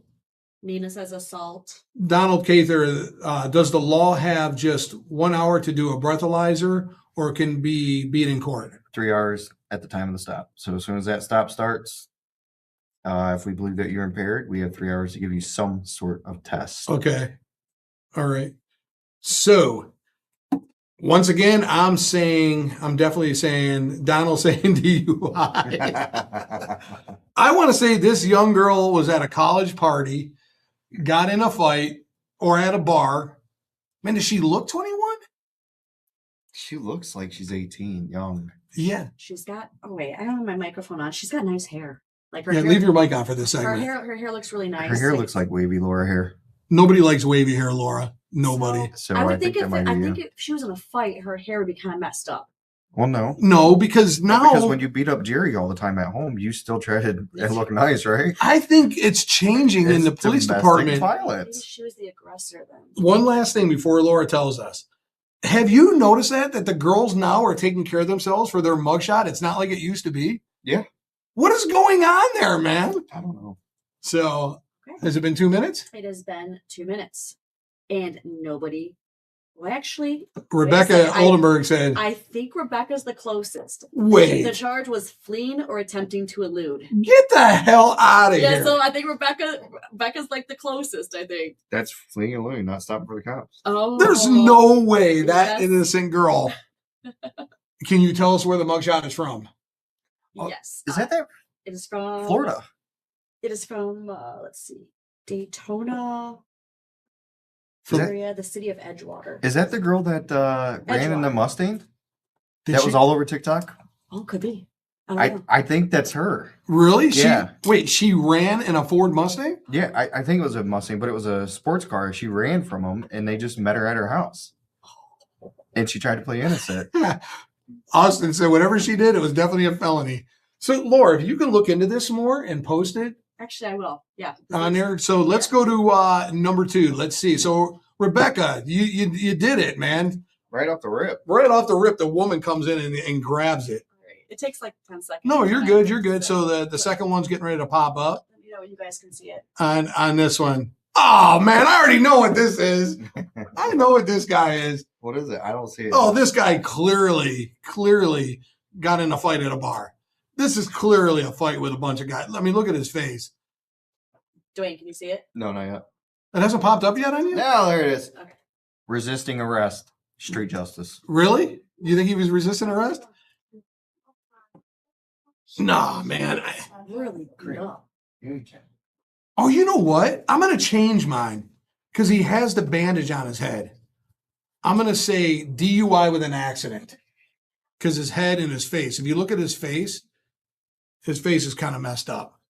Nina says assault. Donald Cather, does the law have just 1 hour to do a breathalyzer or can be beat in court? 3 hours at the time of the stop. So as soon as that stop starts, if we believe that you're impaired, we have 3 hours to give you some sort of test. Okay. All right. So once again, I'm definitely saying, Donald's saying DUI. I want to say this young girl was at a college party, got in a fight, or at a bar. Man, does she look 21? She looks like she's 18, young. Yeah. She's got. Oh wait, I don't have my microphone on. She's got nice hair. Like her Yeah, hair, leave your mic on for this her segment. hair looks really nice. Her hair looks like wavy Laura hair. Nobody likes wavy hair, Laura. Nobody. So I would think that if might be you. if she was in a fight, her hair would be kind of messed up. Well, no. No, because now Because when you beat up Jerry all the time at home, you still try to look nice, right? I think it's changing in the It's police domestic department. Maybe violence. she was the aggressor then. One last thing before Laura tells us. Have you noticed that the girls now are taking care of themselves for their mugshot? It's not like it used to be. Yeah. What is going on there, man? I don't know. So, Okay. has it been 2 minutes? It has been 2 minutes, and nobody. Well, actually, Rebecca Oldenburg said, I think Rebecca's the closest. Wait. The charge was fleeing or attempting to elude. get the hell out of Yeah, here. so I think Rebecca's like the closest, I think. That's fleeing and looting, not stopping for the cops. Oh. There's no way that Yes. innocent girl. Can you tell us where the mugshot is from? Yes. Is that there? It is from Florida. It is from let's see, Daytona, Is that- area, the city of Edgewater. Is that the girl that ran in the Edgewater. Mustang? Did That she- was all over TikTok? Oh, could be. I don't know. I think that's her. Really? Yeah. She ran in a Ford Mustang? Yeah, I think it was a Mustang, but it was a sports car. She ran from them, and they just met her at her house. And she tried to play innocent. Austin said whatever she did, it was definitely a felony. So, Laura, if you can look into this more and post it Actually, I will. Yeah. on there. So let's go to number 2. Let's see. So, Rebecca, you did it, man. Right off the rip. Right off the rip, the woman comes in and grabs it. All right. It takes like 10 seconds. No, you're But I good. think You're good. So the second one's getting ready to pop up You know, you guys can see it. on this one. Oh, man, I already know what this is. I know what this guy is. What is it? I don't see it. Oh, this guy clearly got in a fight at a bar. This is clearly a fight with a bunch of guys. I mean, look at his face. Dwayne, can you see it? No, not yet. It hasn't popped up yet on you? No, there it is. Okay. Resisting arrest. Street justice. Really? You think he was resisting arrest? Nah, man. Really good up. Oh, you know what? I'm going to change mine because he has the bandage on his head. I'm going to say DUI with an accident because his head and his face. If you look at his face is kind of messed up.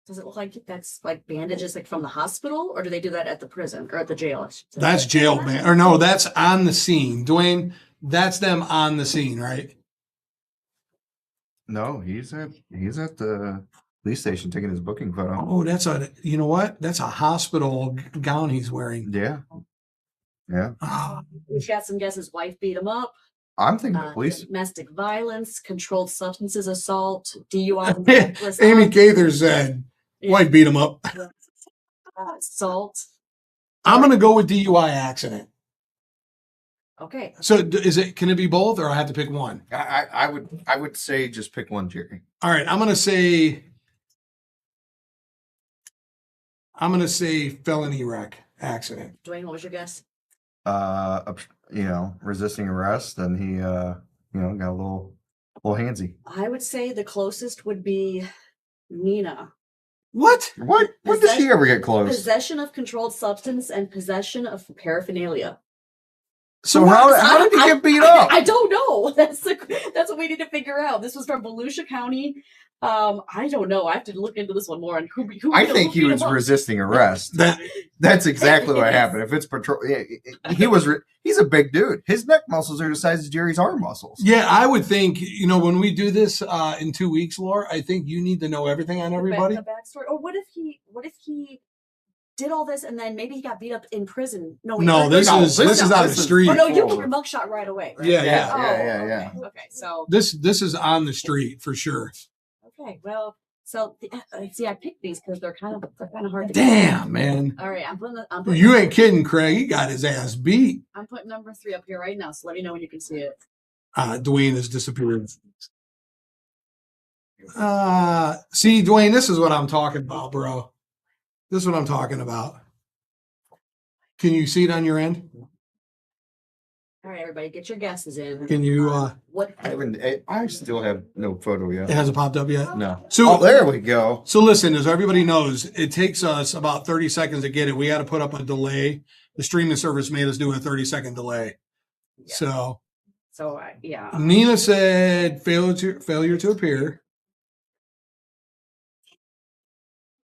Does it look like that's like bandages like from the hospital, or do they do that at the prison or at the jail? That's jail, man. Or no, that's on the scene. Dwayne, that's them on the scene, right? No, he's at the police station taking his booking photo. Oh, you know what? That's a hospital gown he's wearing. Yeah. Yeah. Oh, We've got some guesses. Wife beat him up. I'm thinking the police. Domestic violence, controlled substances assault, DUI. Amy Gaither said, wife beat him up. Assault. I'm going to go with DUI accident. Okay. So can it be both or I have to pick one? I would say just pick one, Jerry. All right. I'm going to say felony wreck accident. Dwayne, what was your guess? Resisting arrest, and he got a little handsy. I would say the closest would be Nina. What? When did she ever get close? Possession of controlled substance and possession of paraphernalia. So how did he get beat up? I don't know. That's what we need to figure out. This was from Volusia County. I don't know. I have to look into this one more. And who I think he was resisting arrest. That's exactly what happened. If it's patrol, he's a big dude. His neck muscles are the size of Jerry's arm muscles. Yeah, I would think, when we do this in 2 weeks, Laura, I think you need to know everything on everybody. The backstory. Or what if he did all this and then maybe he got beat up in prison? No, this is on the street. Oh no, you get your mugshot right away. Right? Yeah. Oh, yeah. Okay, so this is on the street for sure. Okay, well, So see, I picked these because they're kind of hard to. Damn, man. All right, I'm putting You ain't kidding, Craig. He got his ass beat. I'm putting number 3 up here right now. So let me know when you can see it. Dwayne has disappeared. See, Dwayne, this is what I'm talking about, bro. This is what I'm talking about. Can you see it on your end? All right, everybody, get your guesses in. Can you? What? I still have no photo yet. It hasn't popped up yet. No. So there we go. So listen, as everybody knows, it takes us about 30 seconds to get it. We had to put up a delay. The streaming service made us do a 30-second delay. Yeah. So yeah. Nina said failure to appear.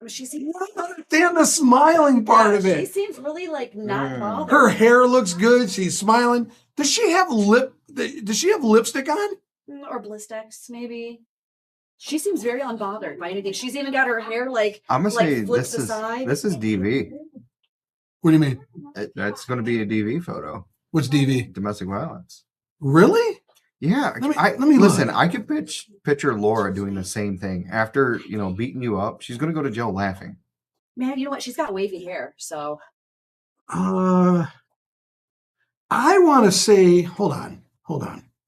She seems. I don't understand the smiling part of it. She seems really like not bothered. Her hair looks good. She's smiling. Does she have lipstick on? Or Blistex, maybe. She seems very unbothered by anything. She's even got her hair like I'm gonna say flipped this aside. is DV. What do you mean? That's going to be a DV photo. What's DV? Domestic violence. Really? Yeah. Let me listen. look. I could picture Laura doing the same thing after beating you up. She's going to go to jail laughing. Man, you know what? She's got wavy hair, so. I want to say. Hold on.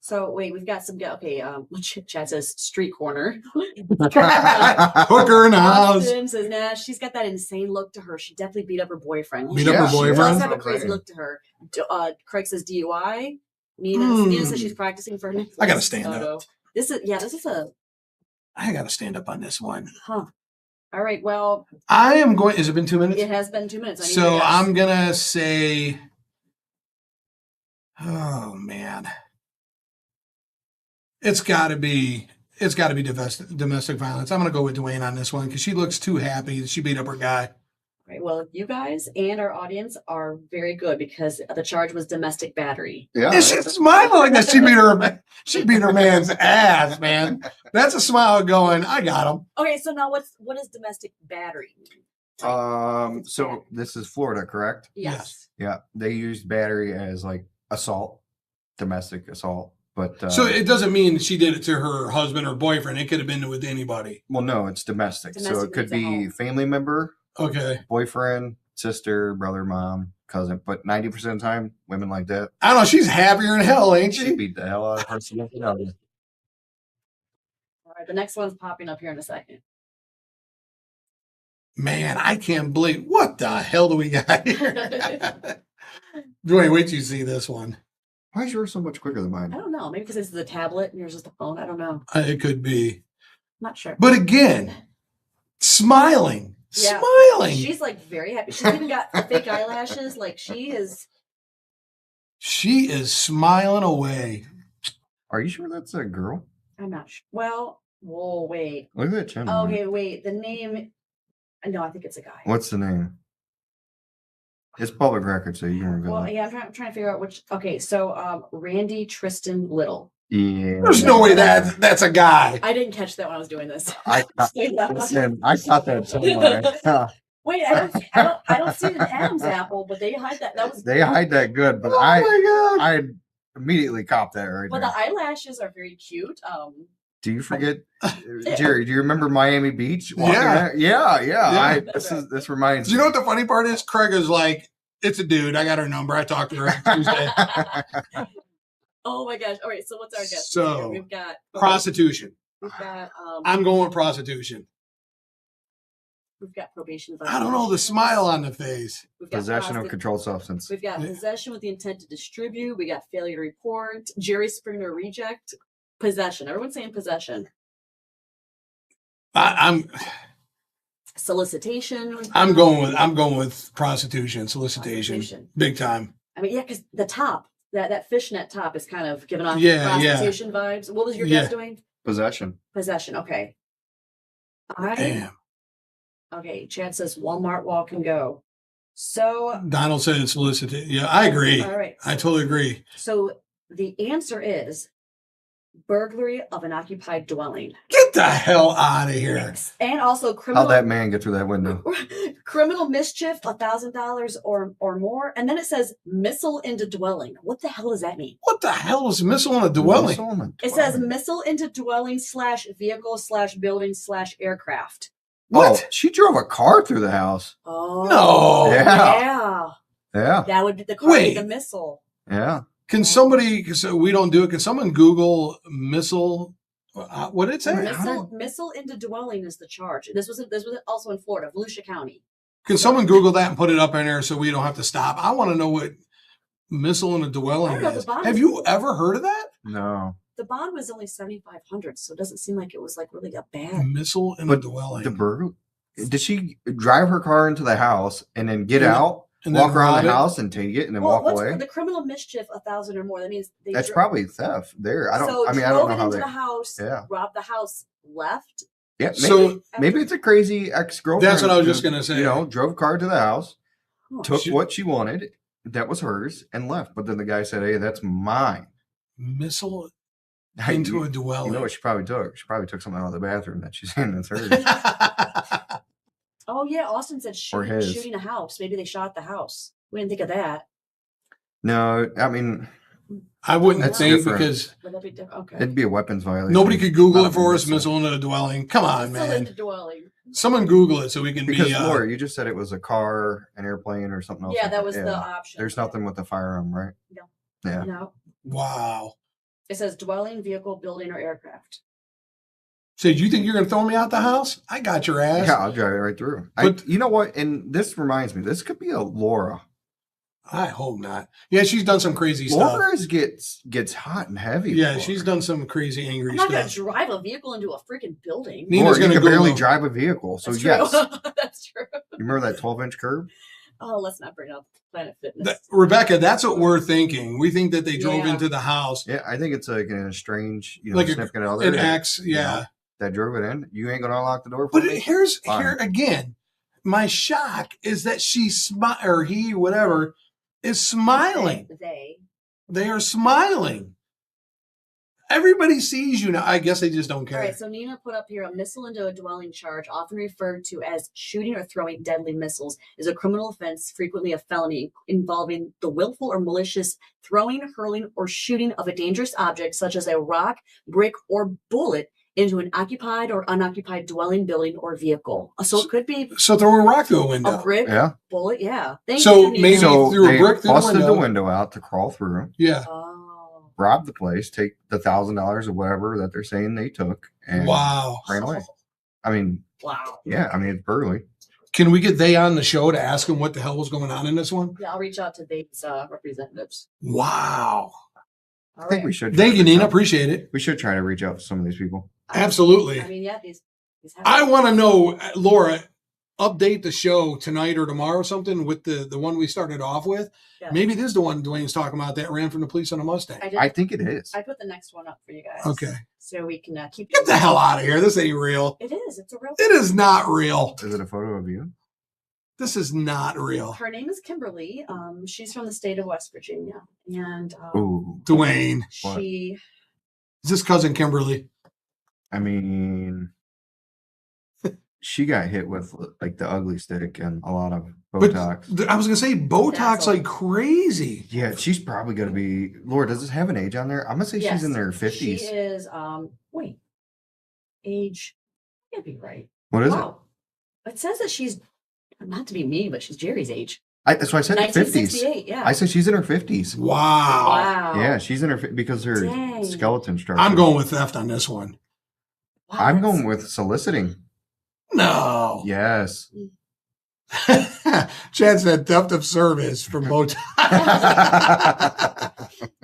So wait, we've got some. Okay, Chad says street corner. Hooker in the house. Austin says, nah, she's got that insane look to her. She definitely beat up her boyfriend. Beat up her She boyfriend? does have a crazy look to her. Craig says DUI. Nina says she's practicing for her next I gotta stand photo. up. This is a. I gotta stand up on this one. Huh. All right. Well, I am going. Has it been 2 minutes? it has been 2 minutes. So I'm gonna say. Oh man. It's got to be domestic violence. I'm going to go with Dwayne on this one because she looks too happy that she beat up her guy. Right. Well, you guys and our audience are very good because the charge was domestic battery. Yeah. And she's smiling like that. She beat her man's ass, man. That's a smile going, I got him. Okay, so now what is domestic battery? So this is Florida, correct? Yes. Yeah. They used battery as like assault, domestic assault. But so it doesn't mean she did it to her husband or boyfriend. It could have been with anybody. Well, no, it's domestic. So Domestic it could means at be home. family member, Okay. boyfriend, sister, brother, mom, cousin. But 90% of the time, women like that. I don't know. She's happier than hell, ain't She she? beat the hell out of her significant other. All right, the next one's popping up here in a second. Man, I can't believe. What the hell do we got? Dwayne, wait till you see this one. Why is yours so much quicker than I mine? don't know. Maybe because it's the tablet and yours is the phone. I don't know. It could be. I'm not sure. But again, smiling. Yeah. Smiling. She's like very happy. She's even got the fake eyelashes. Like she is. She is smiling away. Are you sure that's a girl? I'm not sure. Well, whoa, wait. Look at that chin. Okay, wait. The name. No, I think it's a guy. What's the name? It's public record, so you can reveal Well, it. yeah, I'm trying to figure out which. Okay, so Randy Tristan Little. Yeah. There's no way that's a guy. I didn't catch that when I was doing this. I thought that somewhere. Wait, I don't see an Adam's apple, but they hide that. That was. They hide that good, but Oh my God. I immediately copped that right Well, there. the eyelashes are very cute. Do you forget, Jerry? Do you remember Miami Beach? Yeah. Yeah. This reminds Do you know what the funny part is? Craig is like, it's a dude. I got her number. I talked to her Tuesday. Oh my gosh! All right, so what's our guess? So, we've got Prostitution. We've got I'm going with prostitution. we've got probation. I don't know the smile on the face. We've got Possession of controlled substance. We've got Yeah. possession with the intent to distribute. We got failure to report. Jerry Springer reject. Possession. Everyone's saying possession. I'm Solicitation. going with prostitution, solicitation, Prostitution. big time. I mean, yeah, because the top, that fishnet top is kind of giving off Yeah, prostitution vibes. What was your guess doing? Possession. Possession. Okay. Damn. Okay. Chad says Walmart walk and go. So. Donald said it's solicitation. Yeah, I agree. All right. I totally agree. So the answer is burglary of an occupied dwelling. Get the hell out of here. And also criminal. How'd that man get through that window? Criminal mischief, $1,000 or more. And then it says missile into dwelling. What the hell does that mean? What the hell is missile in a dwelling? Missile in a It says dwelling. missile into dwelling / vehicle / building / aircraft. What? Oh, she drove a car through the house. Oh. No. Yeah. Yeah. That would be the car, Wait. the missile. Yeah. Can somebody, because we don't do it, can someone Google missile? What did it say? Missile into dwelling is the charge. This was also in Florida, Volusia County. Can someone Google that and put it up in there so we don't have to stop? I want to know what missile in a I dwelling don't know, is. the bond Have is- you ever heard of that? No. The bond was only $7,500, so it doesn't seem like it was like really a bad. Missile in a But dwelling. The burglar. Did she drive her car into the house and then get And- out, and then walk around rob the it? house and take it and then Well, walk what's away? the criminal mischief 1,000 or more? That means they That's dro- probably theft. There. I don't. So I mean, I drove don't know it how into they. the house, Yeah. robbed the house, left. Yeah. Maybe, So- maybe it's a crazy ex-girlfriend. That's what I was just who, going to say. You know, drove car to the house, Oh, took She- what she wanted, that was hers, and left. But then the guy said, "Hey, that's mine." Missile Hey, into you, a dwelling. you know what she probably took? She probably took something out of the bathroom that she's saying that's hers. Oh yeah, Austin said Or his. shooting a house. Maybe they shot the house. We didn't think of that. No, I mean, I wouldn't That's think different. because Would that be different? Okay. it'd be a weapons violation. nobody could Google Not it for a us. Missile into a dwelling. Come on, Missile into man. dwelling. Someone Google it so we can Because be. Laura, you just said it was a car, an airplane, or something else. Yeah, like that was the Yeah. option. There's nothing with the firearm, right? No. Yeah. No. Wow. It says dwelling, vehicle, building, or aircraft. So, do you think you're going to throw me out the house? I got your ass. Yeah, I'll drive it right through. But- You know what? And this reminds me, this could be a Laura. I hope not. Yeah, she's done some crazy stuff. Laura's gets hot and heavy. Yeah, before. she's done some crazy, angry I'm not going to stuff. drive a vehicle into a freaking building. Nina's Laura, you gonna can barely Google. drive a vehicle. So That's yes, true. you That's true. remember that 12-inch curb? Oh, let's not bring up Planet Fitness. Rebecca, that's what we're thinking. We think that they drove Yeah. into the house. Yeah, I think it's like a strange, Like a- significant other An that, ex, yeah. that drove it in. You ain't gonna unlock the door for But me? here Fine. again, my shock is that or he, whatever, is smiling. They are smiling. Everybody sees you now. I guess they just don't All care. right, so Nina put up here a missile into a dwelling charge, often referred to as shooting or throwing deadly missiles, is a criminal offense, frequently a felony, involving the willful or malicious throwing, hurling, or shooting of a dangerous object, such as a rock, brick, or bullet, into an occupied or unoccupied dwelling, building, or vehicle. So it could be So throw a rock through a window. a brick, Yeah. bullet, yeah. Thank So you, Nina. maybe- So threw a they brick through the busted window. the window out to crawl through, Yeah. Oh. rob the place, take the $1,000 or whatever that they're saying they took, and Wow. ran away. I mean, Wow. yeah, I mean it's burglary. Can we get they on the show to ask them what the hell was going on in this one? Yeah, I'll reach out to these representatives. Wow. All I think right. we should. Thank you, reach Nina. out. Appreciate it. We should try to reach out to some of these people. Absolutely. I mean, yeah, these I want to know, Laura, update the show tonight or tomorrow or something with the one we started off with. Yeah. Maybe this is the one Dwayne's talking about that ran from the police on a Mustang. I, did, I think it is. I put the next one up for you guys. Okay. So we can keep Get the hell out of here. This ain't real. It is. It's a real. It is not real. Is it a photo of you? This is not real. Her name is Kimberly. She's from the state of West Virginia, and Ooh, Dwayne. she. Is this cousin Kimberly? I mean, she got hit with like the ugly stick and a lot of But Botox. I was going to say Botox That's like crazy. Yeah, she's probably gonna be. Laura, does this have an age on there? I'm gonna say Yes, she's in her 50s. She is. Wait. Age. Can't be right. What is it? Wow. It says that she's not to be mean, but she's Jerry's age. That's why I said the 50s. 1968. Yeah. I said she's in her 50s. Wow. Wow. Yeah, she's in her because her Dang. skeleton structure. I'm going with theft on this one. Wow, I'm that's- going with soliciting. No. Yes. Chad said theft of service from Botox.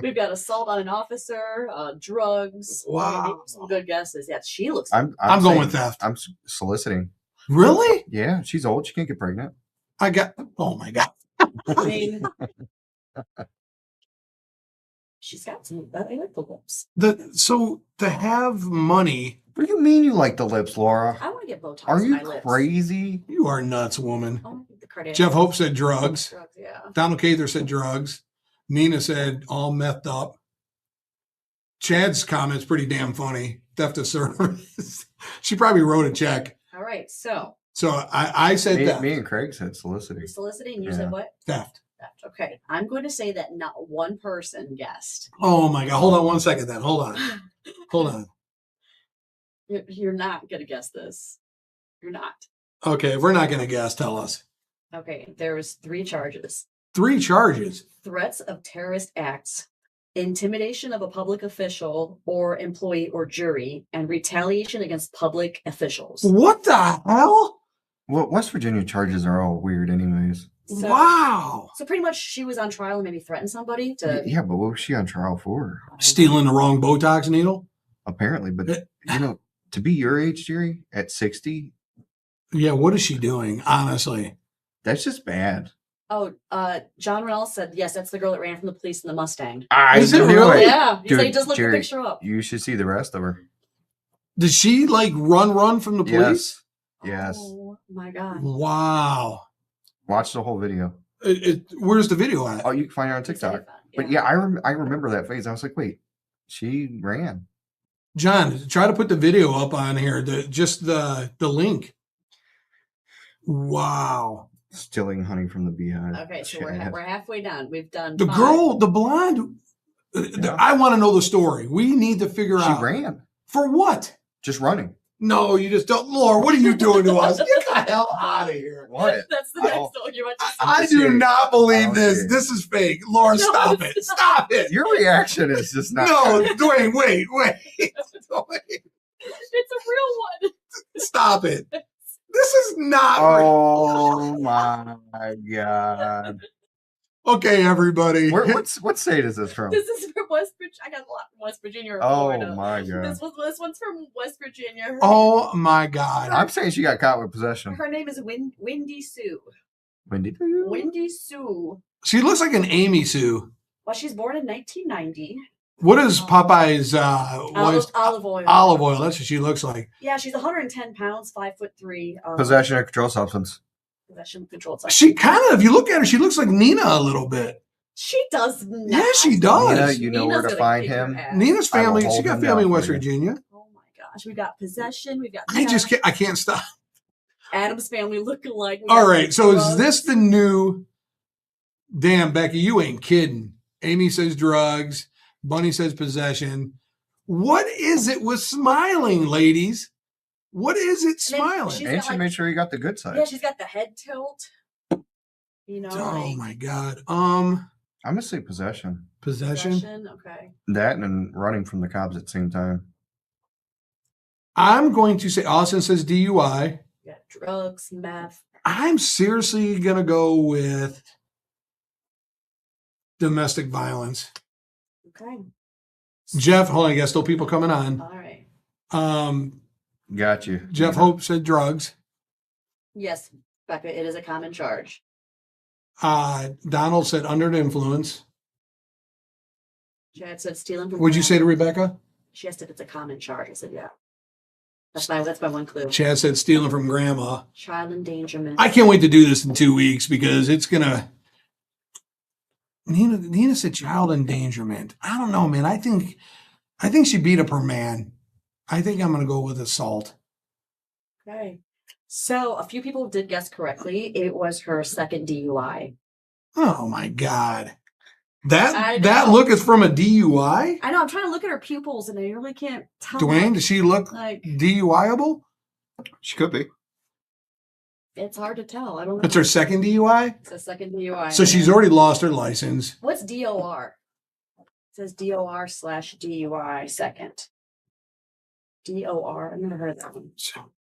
We've got assault on an officer, drugs. Wow. Some good guesses. Yeah, she looks. I'm going saying with theft. I'm soliciting. Really? Yeah, she's old. She can't get pregnant. I got, oh my God. I mean, she's got some. I like the lips. So to have money, What do you mean you like the lips, Laura? I want to get Botox Are in you my lips. crazy? you are nuts, woman. I want to get the Kardashians. Jeff Hope said drugs. Drugs, yeah. Donald Cather said drugs. Nina said all methed up. Chad's comment's pretty damn funny. Theft of service. She probably wrote a check. All right. So So I said theft. Me and Craig said soliciting. soliciting, you Yeah. said what? Theft. Theft. Okay. I'm going to say that not one person guessed. Oh my God. Hold on one second then. Hold on. Hold on. You're not going to guess this. You're not. Okay. If we're not going to guess, tell us. Okay. There's 3 charges: 3 charges. threats of terrorist acts, intimidation of a public official or employee or jury, and retaliation against public officials. What the hell? Well, West Virginia charges are all weird, anyways. So, Wow. So pretty much she was on trial and maybe threatened somebody to. Yeah, but what was she on trial for? Stealing the wrong Botox needle? Apparently, but to be your age, Jerry, at 60, Yeah. What is she doing? Honestly. that's just bad. Oh, John Reynolds said, yes, that's the girl that ran from the police in the Mustang. Is it really? Yeah. He said he Dude, just looked Jerry, the picture up. You should see the rest of her. Did she like run from the police? Yes. Oh my God. Wow. Watch the whole video. Where's the video at? Oh, you can find it on He said he TikTok. found- But yeah, I remember that phase. I was like, wait, she ran. John, try to put the video up on here. The link. Wow. Stealing honey from the beehive. Okay, so Shit. we're halfway done. We've done The 5. girl, the blonde. I want to know the story. We need to figure She out. ran. For what? Just running. No, you just don't. Laura, what are you doing to us? Get the hell out of here. What? That's the next Oh. one you want to say. I do not believe Oh, this. shit. This is fake. Laura, No, stop it's it. Stop it. Your reaction is just not. No, Dwayne, wait. It's a real one. Stop it. This is not Oh my God. okay, everybody. What state is this from? This is from West Virginia. I got a lot from West Virginia or Oh Florida. my God. This one's from West Virginia. Oh my God. I'm saying she got caught with possession. Her name is Wendy Sue. Wendy? Wendy Sue. She looks like an Amy Sue. Well, she's born in 1990. What is Popeye's Olive oil. olive oil? That's what she looks like. Yeah, she's 110 pounds, 5'3". Possession of controlled substance. Possession controlled. She kind of, if you look at her, she looks like Nina a little bit. She does not. Yeah, she does. Nina, you know where Nina's to gonna find kick your him. ass. Nina's I will family, she hold got him family in down West for you. Virginia. Oh my gosh, we got possession. We've got. I can't stop. Adam's family looking like. All right, so is this the new? Damn, Becky, you ain't kidding. Amy says drugs. Bunny says possession. What is it with smiling, ladies? What is it And then smiling? she's And got, she like- made sure you got the good side. Yeah, she's got the head tilt. You know. Oh like, my God. I'm gonna say possession. Possession. Okay. That and running from the cops at the same time. I'm going to say Austin says DUI. Yeah, drugs, meth. I'm seriously gonna go with domestic violence. Okay. Jeff, hold on, I guess still people coming on. All right. Got you. Jeff Yeah. Hope said drugs. Yes, Becca, it is a common charge. Donald said under the influence. Chad said stealing from. What'd you say to grandma. Rebecca? She asked if it's a common charge. I said, yeah. That's my one clue. Chad said stealing from grandma. Child endangerment. I can't wait to do this in 2 weeks because it's gonna. Nina said child endangerment. I don't know, man. I think she beat up her man. I think I'm gonna go with assault. Okay. So a few people did guess correctly. It was her second DUI. Oh my God. I That know. look is from a DUI? I know. I'm trying to look at her pupils, and I really can't tell. Dwayne, does she look Like DUIable? She could be. it's hard to tell. I don't know. It's her second DUI? It's a second DUI. So she's already lost her license. What's DOR? It says DOR/DUI second. DOR. I've never heard of that one.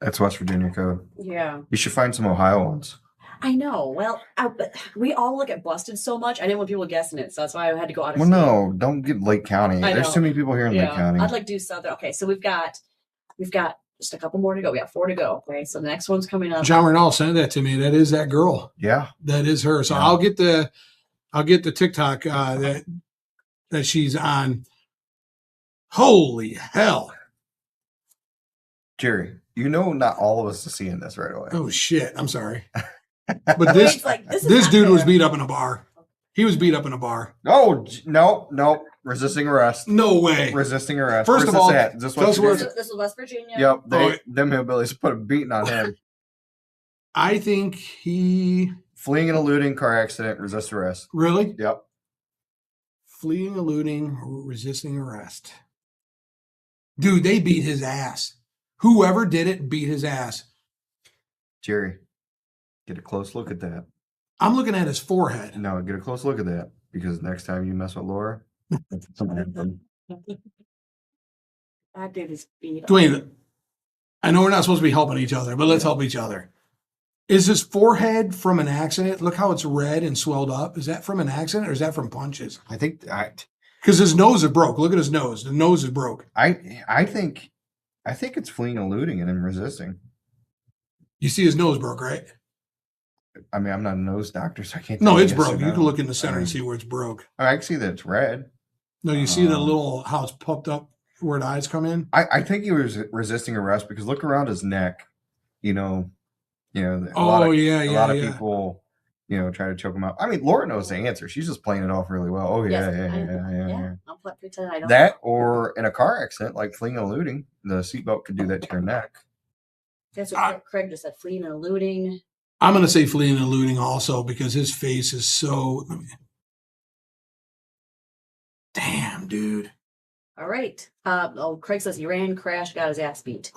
That's West Virginia code. Yeah. You should find some Ohio ones. I know. Well, but we all look at busted so much. I didn't want people guessing it, so that's why I had to go out of Well, state. no, don't get Lake County. I There's know. too many people here in Lake County. I'd like to do southern. Okay, so we've got just a couple more to go. We got 4 to go. Okay, so the next one's coming up. John Renal sent that to me. That is that girl. Yeah. That is her. So Yeah. I'll get the TikTok that she's on. Holy hell. Jerry, you know not all of us are seeing this right away. Oh shit. I'm sorry. But Wayne's like, this is this not dude was fair. beat up in a bar. He was beat up in a bar. No, no. Resisting arrest. No way. Resisting arrest. First Where's of all, this at? Is this tell us West where Virginia? This is West Virginia. Yep. Oh, Them hillbillies put a beating on him. I think he Fleeing and eluding car accident, resist arrest. really Yep. fleeing, eluding, resisting arrest. Dude, they beat his ass. Whoever did it beat his ass. Jerry, get a close look at that. I'm looking at his forehead. No, get a close look at that because next time you mess with Laura, something That dude is beat. Dwayne, I know we're not supposed to be helping each other, but let's help each other. Is his forehead from an accident? Look how it's red and swelled up. Is that from an accident or is that from punches? I think Because his nose is broke. Look at his nose. The nose is broke. I think it's fleeing, eluding, and then resisting. You see his nose broke, right? I mean, I'm not a nose doctor, so I can't. No, tell you it's yes or broke. You no. can look in the center I and mean, see where it's broke. I can see that it's red. No, you see the little, how it's puffed up where the eyes come in? I think he was resisting arrest because look around his neck. A Oh, lot of yeah. people, try to choke him out. I mean, Laura knows the answer. She's just playing it off really well. Oh yeah, yeah. I'm pretending I don't. That or in a car accident, like fleeing and eluding, the seatbelt could do that to your neck. That's what Craig just said. Fleeing and eluding. I'm going to say fleeing and eluding also because his face is so. Damn, dude. All right. Craig says he ran, crashed, got his ass beat.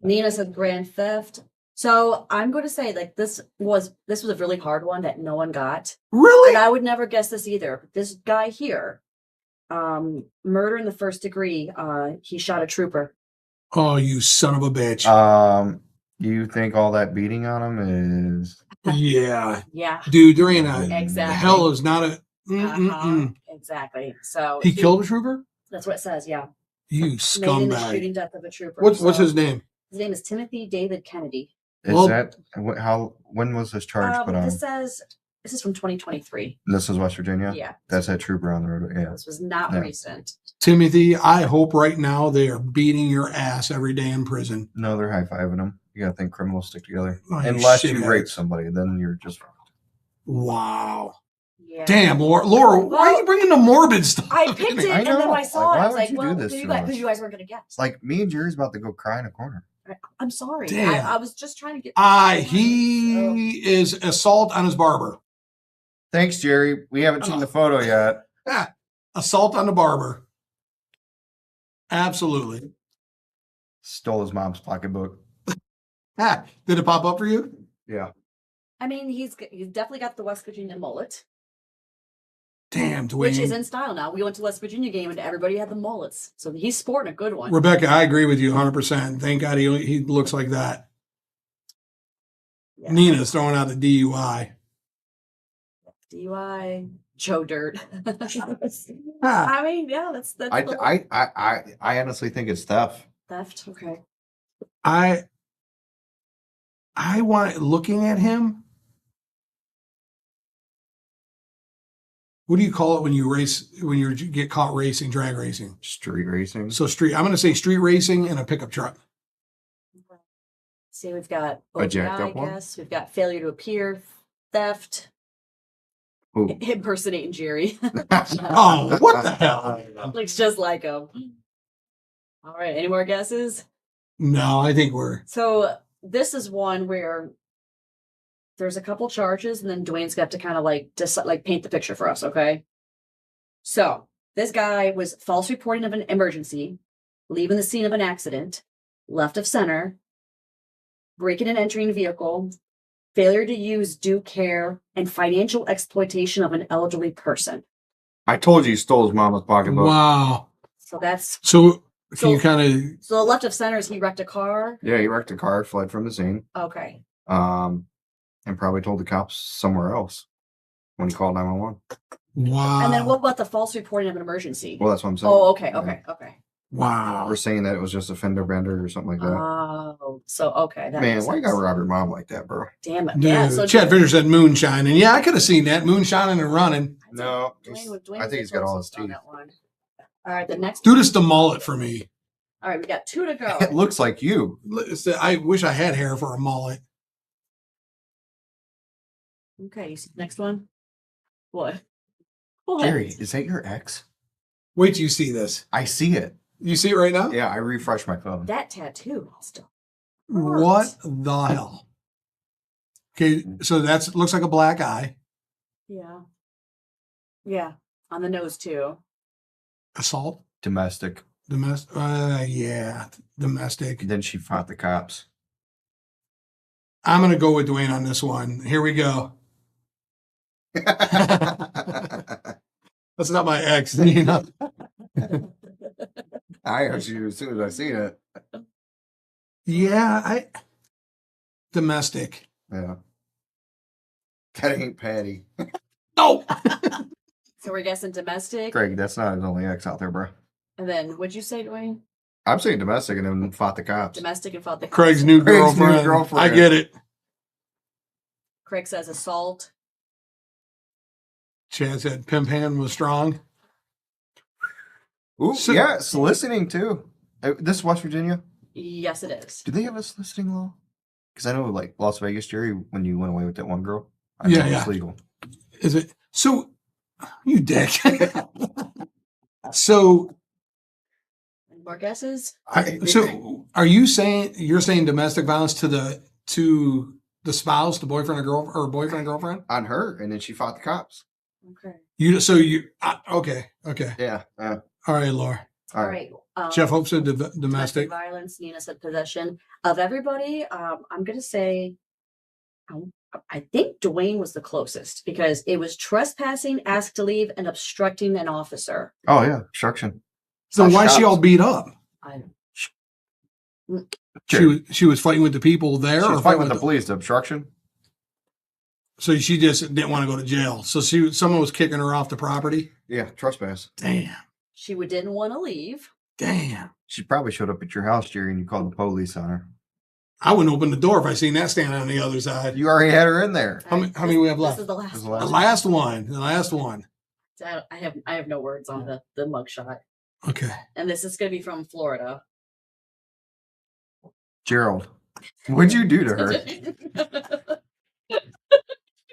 Nina said grand theft. So I'm going to say like this was a really hard one that no one got. Really? And I would never guess this either. This guy here, murder in the first degree. He shot a trooper. Oh, you son of a bitch. You think all that beating on him is? Yeah. Yeah. Dude, there ain't Exactly. hell is not a. Exactly. So He killed a trooper? That's what it says. Yeah. You Made in the scumbag. shooting death of a trooper. What's his name? His name is Timothy David Kennedy. When was this charge put on? This is from 2023. This is West Virginia? Yeah. That's that trooper on the road. Yeah. This was not recent. Timothy, I hope right now they are beating your ass every day in prison. No, they're high-fiving them. You gotta think criminals stick together. Oh, Unless you shitheads. rape somebody, then you're just fucked. Wow. Yeah. Damn, Laura, why are you bringing the morbid stuff? I picked it I and then know. I saw it. I was Why like, would you well, do this because to us? you guys weren't going to guess. Like me and Jerry's about to go cry in a corner. I'm sorry. Damn. I was just trying to get. He is assault on his barber. Thanks, Jerry. We haven't seen the photo yet. Assault on the barber. Absolutely. Stole his mom's pocketbook. Did it pop up for you? Yeah. I mean, he's definitely got the West Virginia mullet, Damn, Dwayne. which is in style now. We went to West Virginia game and everybody had the mullets, so he's sporting a good one. Rebecca, I agree with you 100%. Thank God he looks like that. Yeah. Nina's throwing out the DUI. DUI, Joe Dirt. Ah, I mean, yeah, that's I honestly think it's theft. theft. Okay. I want looking at him. What do you call it when you race, when you get caught racing, drag racing? Street racing. So I'm going to say street racing and a pickup truck. See, we've got A OPI, jacked I up one? guess. We've got failure to appear, theft, Ooh. impersonating Jerry. Oh, what the hell? Looks just like him. All right, any more guesses? No, I think we're. So this is one where there's a couple charges, and then Dwayne's got to kind of like paint the picture for us, okay? So this guy was false reporting of an emergency, leaving the scene of an accident, left of center, breaking and entering vehicle, failure to use due care, and financial exploitation of an elderly person. I told you he stole his mama's pocketbook. Wow. So that's So can So- you kind of. so the left of center is he wrecked a car. Yeah, he wrecked a car, fled from the scene, Okay. and probably told the cops somewhere else when he called 911. Wow. And then what about the false reporting of an emergency? Well, that's what I'm saying. Oh, okay, Yeah. okay. Wow. We're saying that it was just a fender bender or something like that. Oh, so okay. That Man, makes why you sense. gotta rob your mom like that, bro? Damn it. Dude, Yeah, so Chad Fisher said moonshine. And yeah, I could have seen that. Moonshining and running. No, Dwayne I think he's got all his on teeth. that one. All right, the next. Dude, it's the mullet for me. All right, we got 2 to go. It looks like you. I wish I had hair for a mullet. Okay, you see the next one? What? What? Jerry, is that your ex? Wait till you see this. I see it. You see it right now? Yeah, I refreshed my phone. That tattoo still. What the hell? Okay, so that's looks like a black eye. Yeah. Yeah. On the nose too. Assault? Domestic. Domestic? Yeah, domestic. Then she fought the cops. I'm going to go with Dwayne on this one. Here we go. That's not my ex. You know? I heard you as soon as I seen it. Yeah, domestic. Yeah. That ain't Patty. No. So we're guessing domestic. Craig, that's not his only ex out there, bro. And then what'd you say, Dwayne? I'm saying domestic and then fought the cops. Domestic and fought the Craig's cops. new Craig's new girlfriend. girlfriend. I get it. Craig says assault. Chad said pimp hand was strong. Ooh, So- yeah, soliciting too. This is West Virginia. Yes, it is. Do they have a soliciting law? Because I know, like Las Vegas, Jerry, when you went away with that one girl, I Yeah, know yeah. it's legal. Is it? So, you dick. So, More guesses? so are you saying you're saying domestic violence to the spouse, the boyfriend or boyfriend girlfriend? On her, and then she fought the cops. Okay. Okay. Yeah. All right, Laura. All right. Jeff Hope said Domestic domestic. violence. Nina said possession. Of everybody, I'm going to say, I think Dwayne was the closest because it was trespassing, ask to leave, and obstructing an officer. Oh yeah, obstruction. So why is she all beat up? I She was fighting with the people there, She or was fighting with the police. The obstruction. So she just didn't want to go to jail. So someone was kicking her off the property. Yeah, trespass. Damn. She didn't want to leave. Damn. She probably showed up at your house, Jerry, and you called the police on her. I wouldn't open the door if I seen that standing on the other side. You already had her in there. How many we have left? This is the last This is the one. The last one. The last one. I have no words on the mugshot. Okay. And this is going to be from Florida. Gerald, what'd you do to her?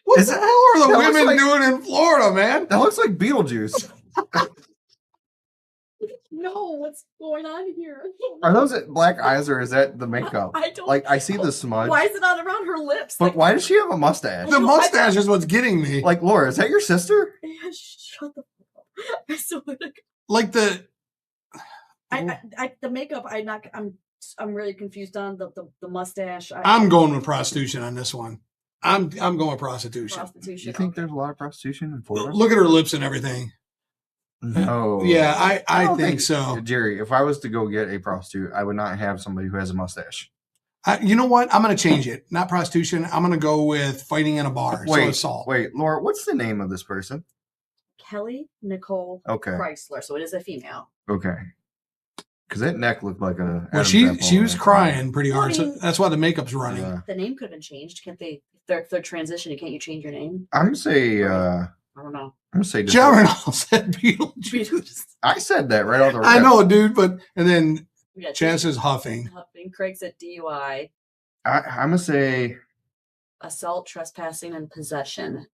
What Is the it- hell are the that looks women like- doing in Florida, man? That looks like Beetlejuice. No, what's going on here? Are those black eyes or is that the makeup? I don't. Like I see the smudge. Why is it not around her lips? But why does she have a mustache? The mustache is what's getting me. Like Laura, is that your sister? Yeah, shut the fuck up. I swear to God. Like the The makeup. I'm really confused on the mustache. I'm going with prostitution on this one. I'm going prostitution. Prostitution. You think there's a lot of prostitution in Florida? Look at her lips and everything. No. Yeah, I don't think so. Jerry, if I was to go get a prostitute, I would not have somebody who has a mustache. You know what? I'm going to change it. Not prostitution. I'm going to go with fighting in a bar. So assault. Wait, Laura, what's the name of this person? Kelly Nicole Okay. Chrysler. So it is a female. Okay. Because that neck looked like a. Well, Adam's she apple. was crying pretty hard. I So mean- that's why the makeup's running. Yeah. The name could have been changed. Can't they? If they're transitioning, can't you change your name? I'm gonna say. I don't know. I'm gonna say. Javernal said Beetlejuice. I said that right off the. I know, dude, but and then Yeah, Chance is huffing. Huffing. Craig said DUI, I'm gonna say. assault, trespassing, and possession.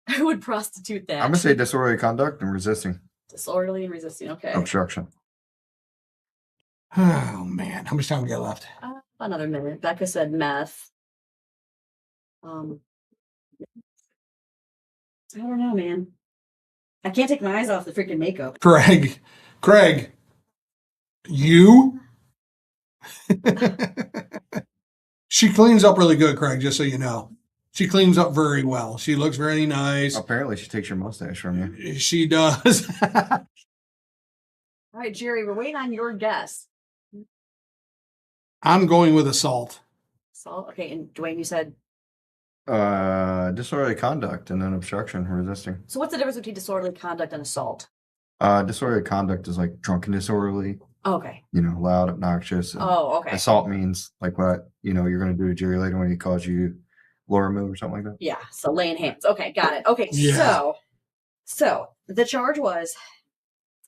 I would prostitute that. I'm gonna say disorderly conduct and resisting Disorderly and resisting. Okay. obstruction. Oh man, how much time we got left? Another minute. Becca said meth. I don't know, man. I can't take my eyes off the freaking makeup. Craig, you? She cleans up really good, Craig, just so you know. She cleans up very well. She looks very nice. Apparently, she takes your mustache from you. She does. All right, Jerry, we're waiting on your guess. I'm going with assault. So, okay, and Dwayne, you said, Disorderly conduct and then obstruction, resisting. so what's the difference between disorderly conduct and assault? Disorderly conduct is like drunk and disorderly, Okay. loud, obnoxious. And Oh, okay. Assault means like what, you're going to do to Jerry later when he calls you Laura Moo or something like that. Yeah, so laying hands. Okay, got it. Okay, Yeah. so the charge was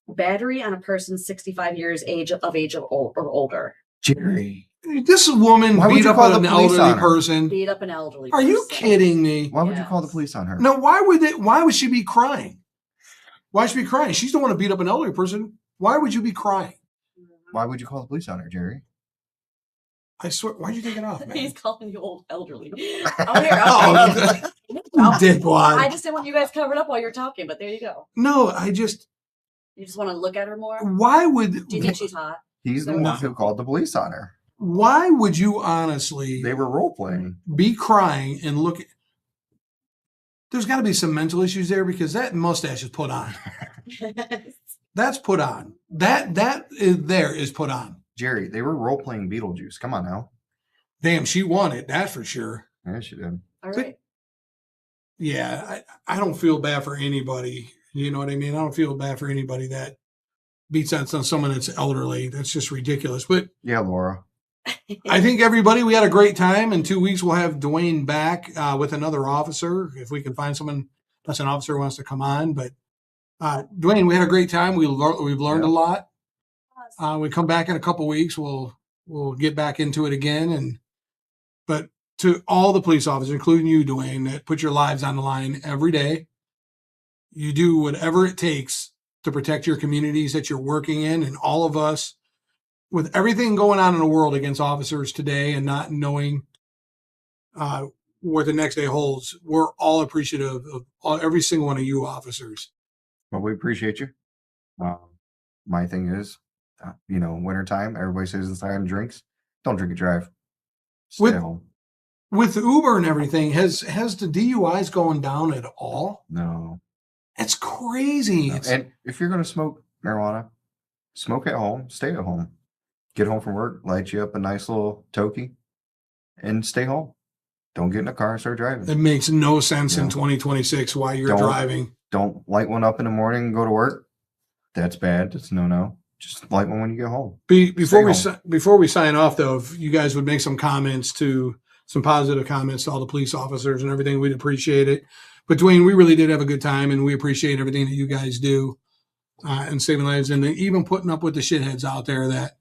battery on a person 65 years or older. Jerry. This woman Why would beat you up call an the police elderly on her? person. Beat up an elderly Are you person. kidding me? Why would you call the Yes. police on her? No, why would she be crying? Why should she be crying? She's the one to beat up an elderly person. Why would you be crying? Why would you call the police on her, Jerry? I swear, why'd you take it off, man? He's calling you old elderly. Oh, Dickwad. I just didn't want you guys covered up while you're talking, but there you go. No, You just want to look at her more? why would... Do you think she's hot? He's the one who called the police on her. Why would you honestly... They were role-playing. Be crying and look at... There's got to be some mental issues there because that mustache is put on. That's put on. That is put on. Jerry, they were role-playing Beetlejuice. Come on now. Damn, she won it. That's for sure. Yeah, she did. All right. Yeah, I don't feel bad for anybody. You know what I mean? I don't feel bad for anybody that beats on someone that's elderly. That's just ridiculous. But yeah, Laura. I think everybody, we had a great time. In 2 weeks, we'll have Dwayne back with another officer. If we can find someone that's an officer who wants to come on. But Dwayne, we had a great time. We've learned a lot. We come back in a couple weeks. We'll get back into it again. But to all the police officers, including you, Dwayne, that put your lives on the line every day, you do whatever it takes to protect your communities that you're working in, and all of us, with everything going on in the world against officers today and not knowing what the next day holds, we're all appreciative of every single one of you officers. Well, we appreciate you. My thing is, wintertime, everybody stays inside and drinks. Don't drink and drive. Stay at home. With Uber and everything, has the DUIs going down at all? No. It's crazy. No. And if you're going to smoke marijuana, smoke at home, stay at home. Get home from work, light you up a nice little tokie, and stay home. Don't get in a car and start driving. It makes no sense in 2026 why you're driving. Don't light one up in the morning and go to work. That's bad. That's no. Just light one when you get home. Before we sign off, though, if you guys would make some positive comments to all the police officers and everything, we'd appreciate it. But Dwayne, we really did have a good time, and we appreciate everything that you guys do and saving lives, and even putting up with the shitheads out there that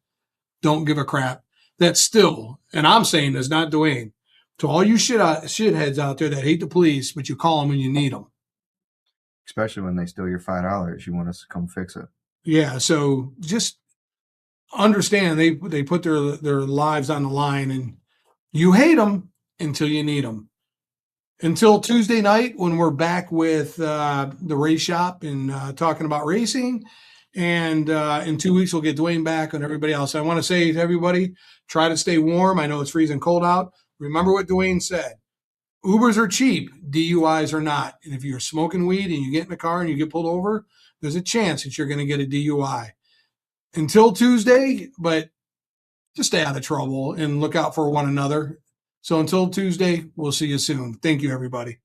don't give a crap. That still, and I'm saying this, not Dwayne, to all you shitheads out there that hate the police, but you call them when you need them. Especially when they steal your $5, you want us to come fix it. Yeah, so just understand they put their lives on the line, and you hate them until you need them. Until Tuesday night when we're back with the race shop and talking about racing. And in 2 weeks, we'll get Dwayne back and everybody else. I want to say to everybody, try to stay warm. I know it's freezing cold out. Remember what Dwayne said. Ubers are cheap. DUIs are not. And if you're smoking weed and you get in a car and you get pulled over, there's a chance that you're going to get a DUI. Until Tuesday, but just stay out of trouble and look out for one another. So until Tuesday, we'll see you soon. Thank you, everybody.